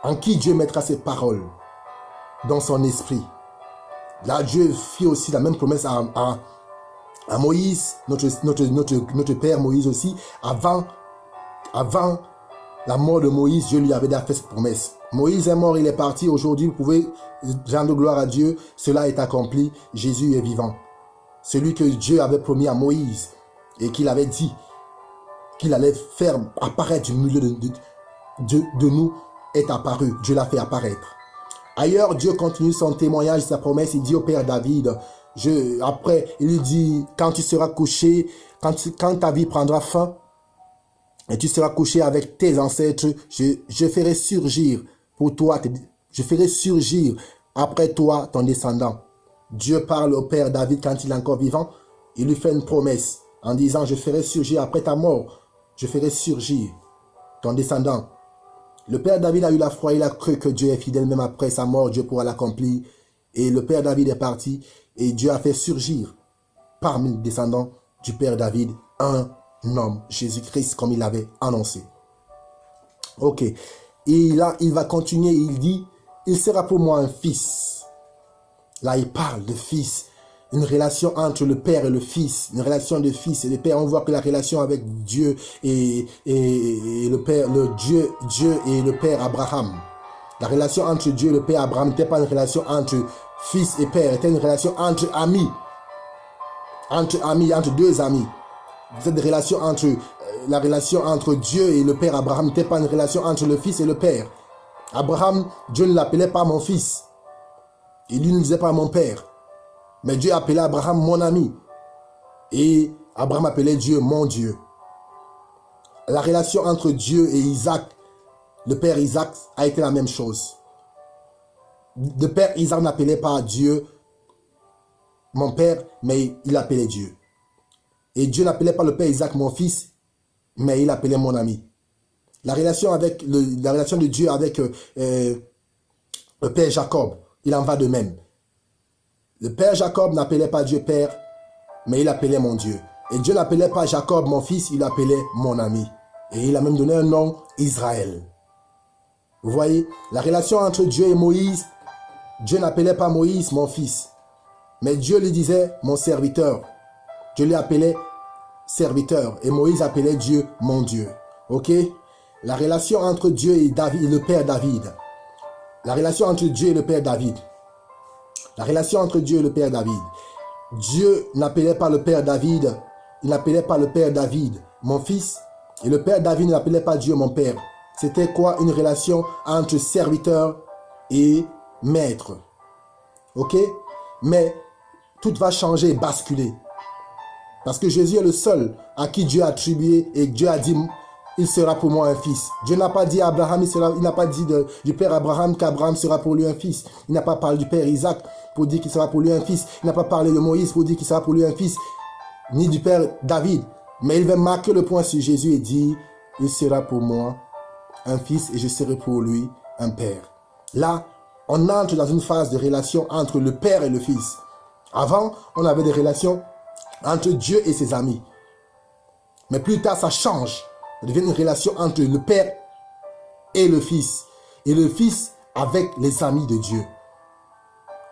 en qui Dieu mettra ses paroles dans son esprit. Là, Dieu fit aussi la même promesse à Moïse, notre père Moïse aussi. Avant la mort de Moïse, Dieu lui avait déjà fait cette promesse. Moïse est mort, il est parti. Aujourd'hui, vous pouvez rendre gloire à Dieu. Cela est accompli. Jésus est vivant. Celui que Dieu avait promis à Moïse et qu'il avait dit qu'il allait faire apparaître du milieu de nous est apparu. Dieu l'a fait apparaître. Ailleurs, Dieu continue son témoignage, sa promesse. Il dit au Père David, après, il lui dit, quand tu seras couché, quand ta vie prendra fin, et tu seras couché avec tes ancêtres, je ferai surgir pour toi, je ferai surgir après toi ton descendant. Dieu parle au Père David quand il est encore vivant. Il lui fait une promesse en disant, je ferai surgir après ta mort, je ferai surgir ton descendant. Le Père David a eu la foi, il a cru que Dieu est fidèle, même après sa mort, Dieu pourra l'accomplir. Et le Père David est parti et Dieu a fait surgir parmi les descendants du Père David un homme, Jésus-Christ, comme il l'avait annoncé. Ok. Et là, il va continuer, il dit, il sera pour moi un fils. Là, il parle de fils. Une relation entre le Père et le Fils, une relation de Fils et de Père. On voit que la relation avec Dieu et le Père, Dieu et le Père Abraham. La relation entre Dieu et le Père Abraham n'était pas une relation entre Fils et Père, c'était une relation entre amis. Entre deux amis. Cette relation la relation entre Dieu et le Père Abraham n'était pas une relation entre le Fils et le Père. Abraham, Dieu ne l'appelait pas mon fils. Et lui ne disait pas mon père. Mais Dieu appelait Abraham mon ami. Et Abraham appelait Dieu mon Dieu. La relation entre Dieu et Isaac, le père Isaac, a été la même chose. Le père Isaac n'appelait pas Dieu mon père, mais il appelait Dieu. Et Dieu n'appelait pas le père Isaac mon fils, mais il appelait mon ami. La relation de Dieu avec le père Jacob, il en va de même. Le père Jacob n'appelait pas Dieu père, mais il appelait mon Dieu. Et Dieu n'appelait pas Jacob mon fils, il appelait mon ami. Et il a même donné un nom, Israël. Vous voyez, la relation entre Dieu et Moïse, Dieu n'appelait pas Moïse mon fils, mais Dieu lui disait mon serviteur. Dieu lui appelait serviteur et Moïse appelait Dieu mon Dieu. Ok? La relation entre Dieu et David, le père David. La relation entre Dieu et le père David. La relation entre Dieu et le père David. Dieu n'appelait pas le père David, il n'appelait pas le père David mon fils, et le père David n'appelait pas Dieu mon père. C'était quoi? Une relation entre serviteur et maître. Ok? Mais tout va changer et basculer. Parce que Jésus est le seul à qui Dieu a attribué et Dieu a dit, il sera pour moi un fils. Dieu n'a pas dit à Abraham, il n'a pas dit du père Abraham qu'Abraham sera pour lui un fils. Il n'a pas parlé du père Isaac pour dire qu'il sera pour lui un fils. Il n'a pas parlé de Moïse pour dire qu'il sera pour lui un fils. Ni du père David. Mais il va marquer le point sur Jésus et dire, il sera pour moi un fils et je serai pour lui un père. Là, on entre dans une phase de relation entre le père et le fils. Avant, on avait des relations entre Dieu et ses amis. Mais plus tard, ça change. Ça devient une relation entre le père et le fils. Et le fils avec les amis de Dieu.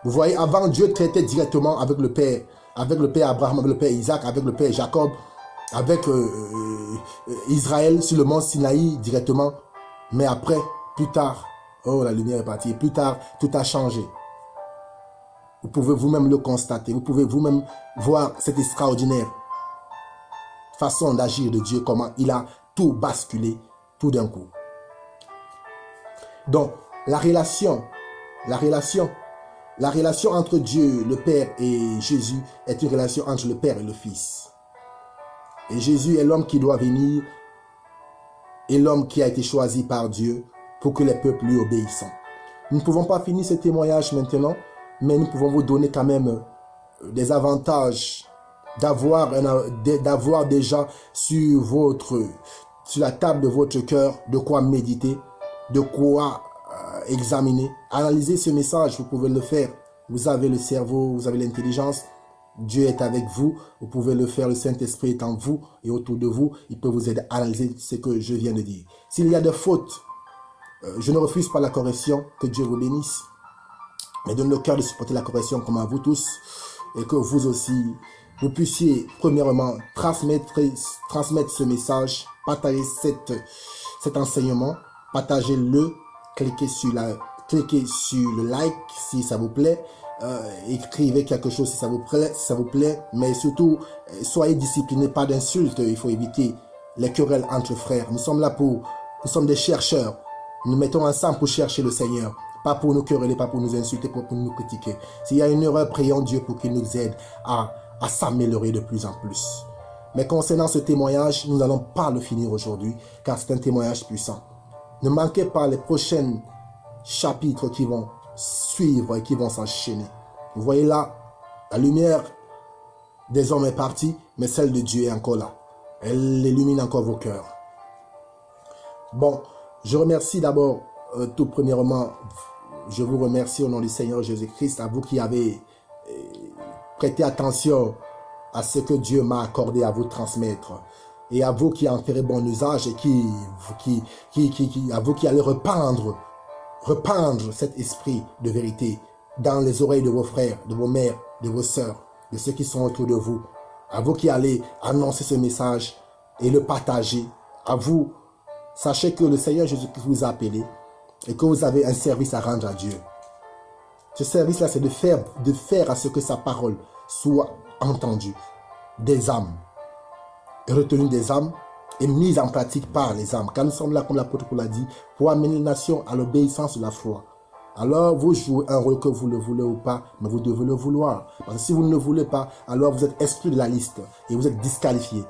Vous voyez, avant, Dieu traitait directement avec le père Abraham, avec le père Isaac, avec le père Jacob, avec Israël sur le mont Sinaï directement. Mais après, plus tard, oh, la lumière est partie. Plus tard, tout a changé. Vous pouvez vous-même le constater. Vous pouvez vous-même voir cette extraordinaire façon d'agir de Dieu, comment il a tout basculé tout d'un coup. Donc, la relation entre Dieu, le Père et Jésus est une relation entre le Père et le Fils. Et Jésus est l'homme qui doit venir et l'homme qui a été choisi par Dieu pour que les peuples lui obéissent. Nous ne pouvons pas finir ce témoignage maintenant, mais nous pouvons vous donner quand même des avantages d'avoir déjà sur la table de votre cœur de quoi méditer, de quoi examiner. Analyser ce message, vous pouvez le faire. Vous avez le cerveau, vous avez l'intelligence. Dieu est avec vous, vous pouvez le faire, le Saint-Esprit est en vous et autour de vous, il peut vous aider à analyser ce que je viens de dire. S'il y a des fautes, je ne refuse pas la correction, que Dieu vous bénisse, mais donne le cœur de supporter la correction comme à vous tous, et que vous aussi, vous puissiez premièrement transmettre ce message, partager cet enseignement, partagez-le, cliquez sur le like si ça vous plaît, écrivez quelque chose si ça vous plaît, mais surtout, soyez disciplinés, pas d'insultes, il faut éviter les querelles entre frères. Nous sommes des chercheurs, nous mettons ensemble pour chercher le Seigneur, pas pour nous quereller, pas pour nous insulter, pas pour nous critiquer. S'il y a une erreur, prions Dieu pour qu'il nous aide à s'améliorer de plus en plus. Mais concernant ce témoignage, nous n'allons pas le finir aujourd'hui, car c'est un témoignage puissant. Ne manquez pas les prochains chapitres qui vont suivre et qui vont s'enchaîner. Vous voyez là, la lumière des hommes est partie, mais celle de Dieu est encore là. Elle illumine encore vos cœurs. Bon, je remercie d'abord, tout premièrement, je vous remercie au nom du Seigneur Jésus-Christ, à vous qui avez prêté attention à ce que Dieu m'a accordé à vous transmettre. Et à vous qui en ferez bon usage et à vous qui allez rependre cet esprit de vérité dans les oreilles de vos frères, de vos mères, de vos sœurs, de ceux qui sont autour de vous. À vous qui allez annoncer ce message et le partager. À vous, sachez que le Seigneur Jésus-Christ vous a appelé et que vous avez un service à rendre à Dieu. Ce service-là, c'est de faire à ce que sa parole soit entendue. Des âmes, retenues des âmes et mises en pratique par les âmes. Car nous sommes là, comme l'apôtre Paul l'a dit, pour amener les nations à l'obéissance de la foi. Alors, vous jouez un rôle que vous le voulez ou pas, mais vous devez le vouloir. Parce que si vous ne le voulez pas, alors vous êtes exclu de la liste et vous êtes disqualifié.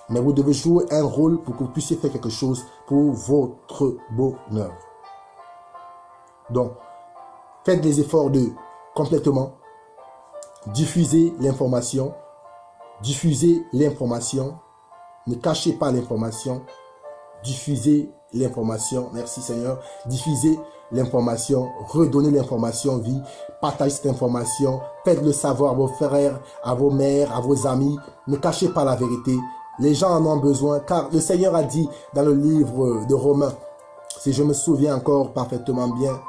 Mais vous devez jouer un rôle pour que vous puissiez faire quelque chose pour votre bonheur. Donc, faites des efforts de complètement diffuser l'information. Diffusez l'information. Ne cachez pas l'information. Diffusez l'information. Merci Seigneur. Diffusez l'information. Redonnez l'information vie. Partagez cette information. Faites-le savoir à vos frères, à vos mères, à vos amis. Ne cachez pas la vérité. Les gens en ont besoin. Car le Seigneur a dit dans le livre de Romains, si je me souviens encore parfaitement bien,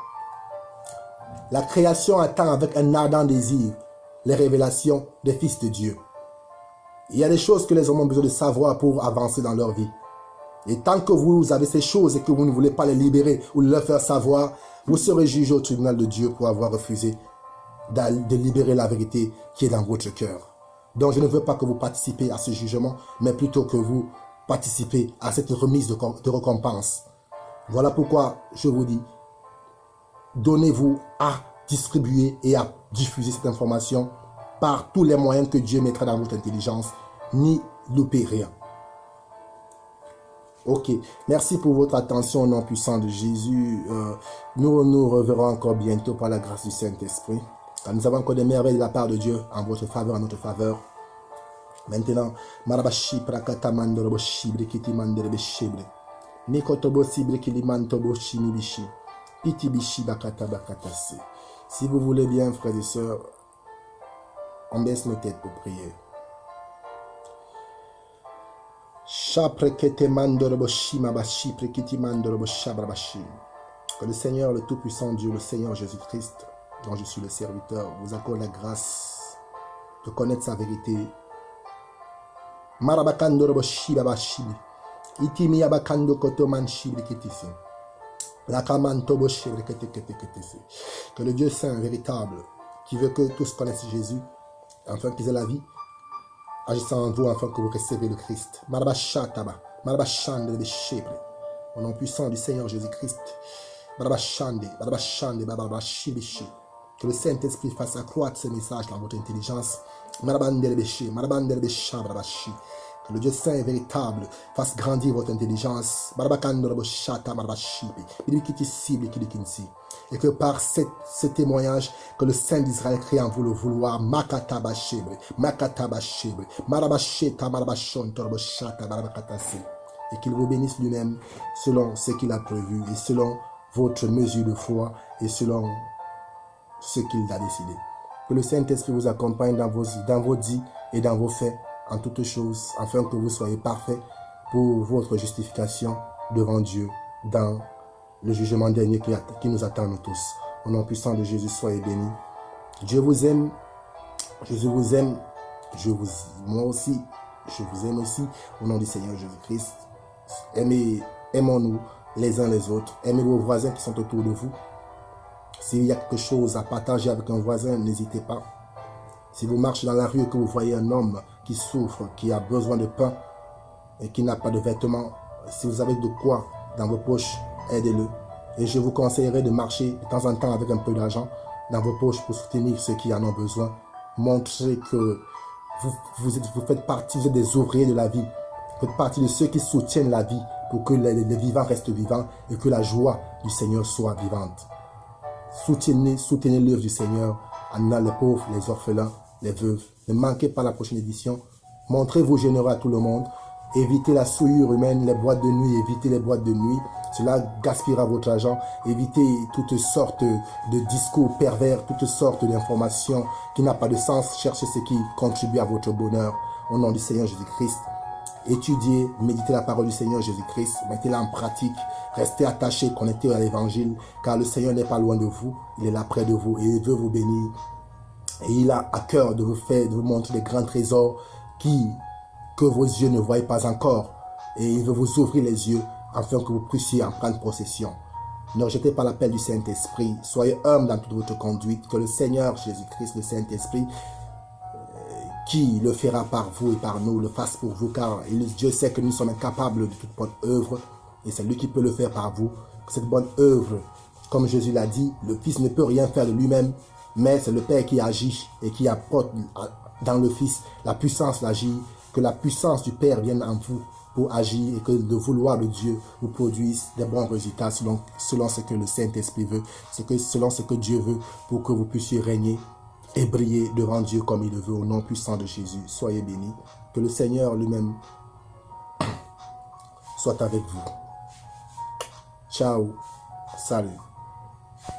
la création attend avec un ardent désir les révélations des fils de Dieu. Il y a des choses que les hommes ont besoin de savoir pour avancer dans leur vie. Et tant que vous avez ces choses et que vous ne voulez pas les libérer ou leur faire savoir, vous serez jugé au tribunal de Dieu pour avoir refusé de libérer la vérité qui est dans votre cœur. Donc je ne veux pas que vous participez à ce jugement, mais plutôt que vous participez à cette remise de récompense. Voilà pourquoi je vous dis, donnez-vous à distribuer et à diffuser cette information par tous les moyens que Dieu mettra dans votre intelligence. N'y loupez rien. Ok, merci pour votre attention au nom puissant de Jésus. Nous nous reverrons encore bientôt par la grâce du Saint-Esprit. Nous avons encore des merveilles de la part de Dieu en votre faveur, en notre faveur. Maintenant, Marabashi Prakatamandorobo Shibre Kitimandere Shibre. Mikotobo Sibre Kilimantobo Shimibishi. Pitibishi Bakata Bakatase. Si vous voulez bien, frères et sœurs, on baisse nos têtes pour prier. Que le Seigneur, le Tout-Puissant Dieu, le Seigneur Jésus-Christ, dont je suis le serviteur, vous accorde la grâce de connaître sa vérité. Que le Dieu Saint, véritable, qui veut que tous connaissent Jésus, afin qu'ils aient la vie, agissant en vous afin que vous recevez le Christ. Au nom puissant du Seigneur Jésus-Christ. Que le Saint-Esprit fasse accroître ce message dans votre intelligence. Que le Dieu Saint et véritable fasse grandir votre intelligence. Et que par ce témoignage, que le Saint d'Israël crée en vous le vouloir. Et qu'il vous bénisse lui-même selon ce qu'il a prévu et selon votre mesure de foi et selon ce qu'il a décidé. Que le Saint-Esprit vous accompagne dans vos dits et dans vos faits, en toutes choses, afin que vous soyez parfaits pour votre justification devant Dieu, dans le jugement dernier qui nous attend nous tous. Au nom puissant de Jésus, soyez bénis. Dieu vous aime, Jésus vous aime, moi aussi, je vous aime aussi, au nom du Seigneur Jésus-Christ. Aimons-nous les uns les autres, aimez vos voisins qui sont autour de vous. S'il y a quelque chose à partager avec un voisin, n'hésitez pas. Si vous marchez dans la rue et que vous voyez un homme qui souffre, qui a besoin de pain et qui n'a pas de vêtements, si vous avez de quoi dans vos poches, aidez-le. Et je vous conseillerais de marcher de temps en temps avec un peu d'argent dans vos poches pour soutenir ceux qui en ont besoin. Montrez que vous faites partie, vous êtes des ouvriers de la vie. Vous faites partie de ceux qui soutiennent la vie pour que les vivants restent vivants et que la joie du Seigneur soit vivante. Soutenez l'œuvre du Seigneur en aidant les pauvres, les orphelins, les veuves. Ne manquez pas la prochaine édition. Montrez-vous généreux à tout le monde. Évitez la souillure humaine, les boîtes de nuit, évitez les boîtes de nuit. Cela gaspillera votre argent. Évitez toutes sortes de discours pervers, toutes sortes d'informations qui n'ont pas de sens. Cherchez ce qui contribue à votre bonheur. Au nom du Seigneur Jésus-Christ. Étudiez, méditez la parole du Seigneur Jésus-Christ, mettez-la en pratique, restez attachés, connectés à l'évangile, car le Seigneur n'est pas loin de vous, il est là près de vous et il veut vous bénir. Et il a à cœur de vous montrer les grands trésors que vos yeux ne voient pas encore. Et il veut vous ouvrir les yeux afin que vous puissiez en prendre possession. Ne rejetez pas l'appel du Saint-Esprit, soyez humbles dans toute votre conduite, que le Seigneur Jésus-Christ, le Saint-Esprit, qui le fera par vous et par nous, le fasse pour vous, car Dieu sait que nous sommes incapables de toute bonne œuvre, et c'est lui qui peut le faire par vous. Cette bonne œuvre, comme Jésus l'a dit, le Fils ne peut rien faire de lui-même, mais c'est le Père qui agit et qui apporte dans le Fils la puissance d'agir, que la puissance du Père vienne en vous pour agir et que le vouloir de Dieu vous produise des bons résultats selon ce que le Saint-Esprit veut, selon ce que Dieu veut, pour que vous puissiez régner et briller devant Dieu comme il le veut, au nom puissant de Jésus. Soyez bénis. Que le Seigneur lui-même soit avec vous. Ciao. Salut.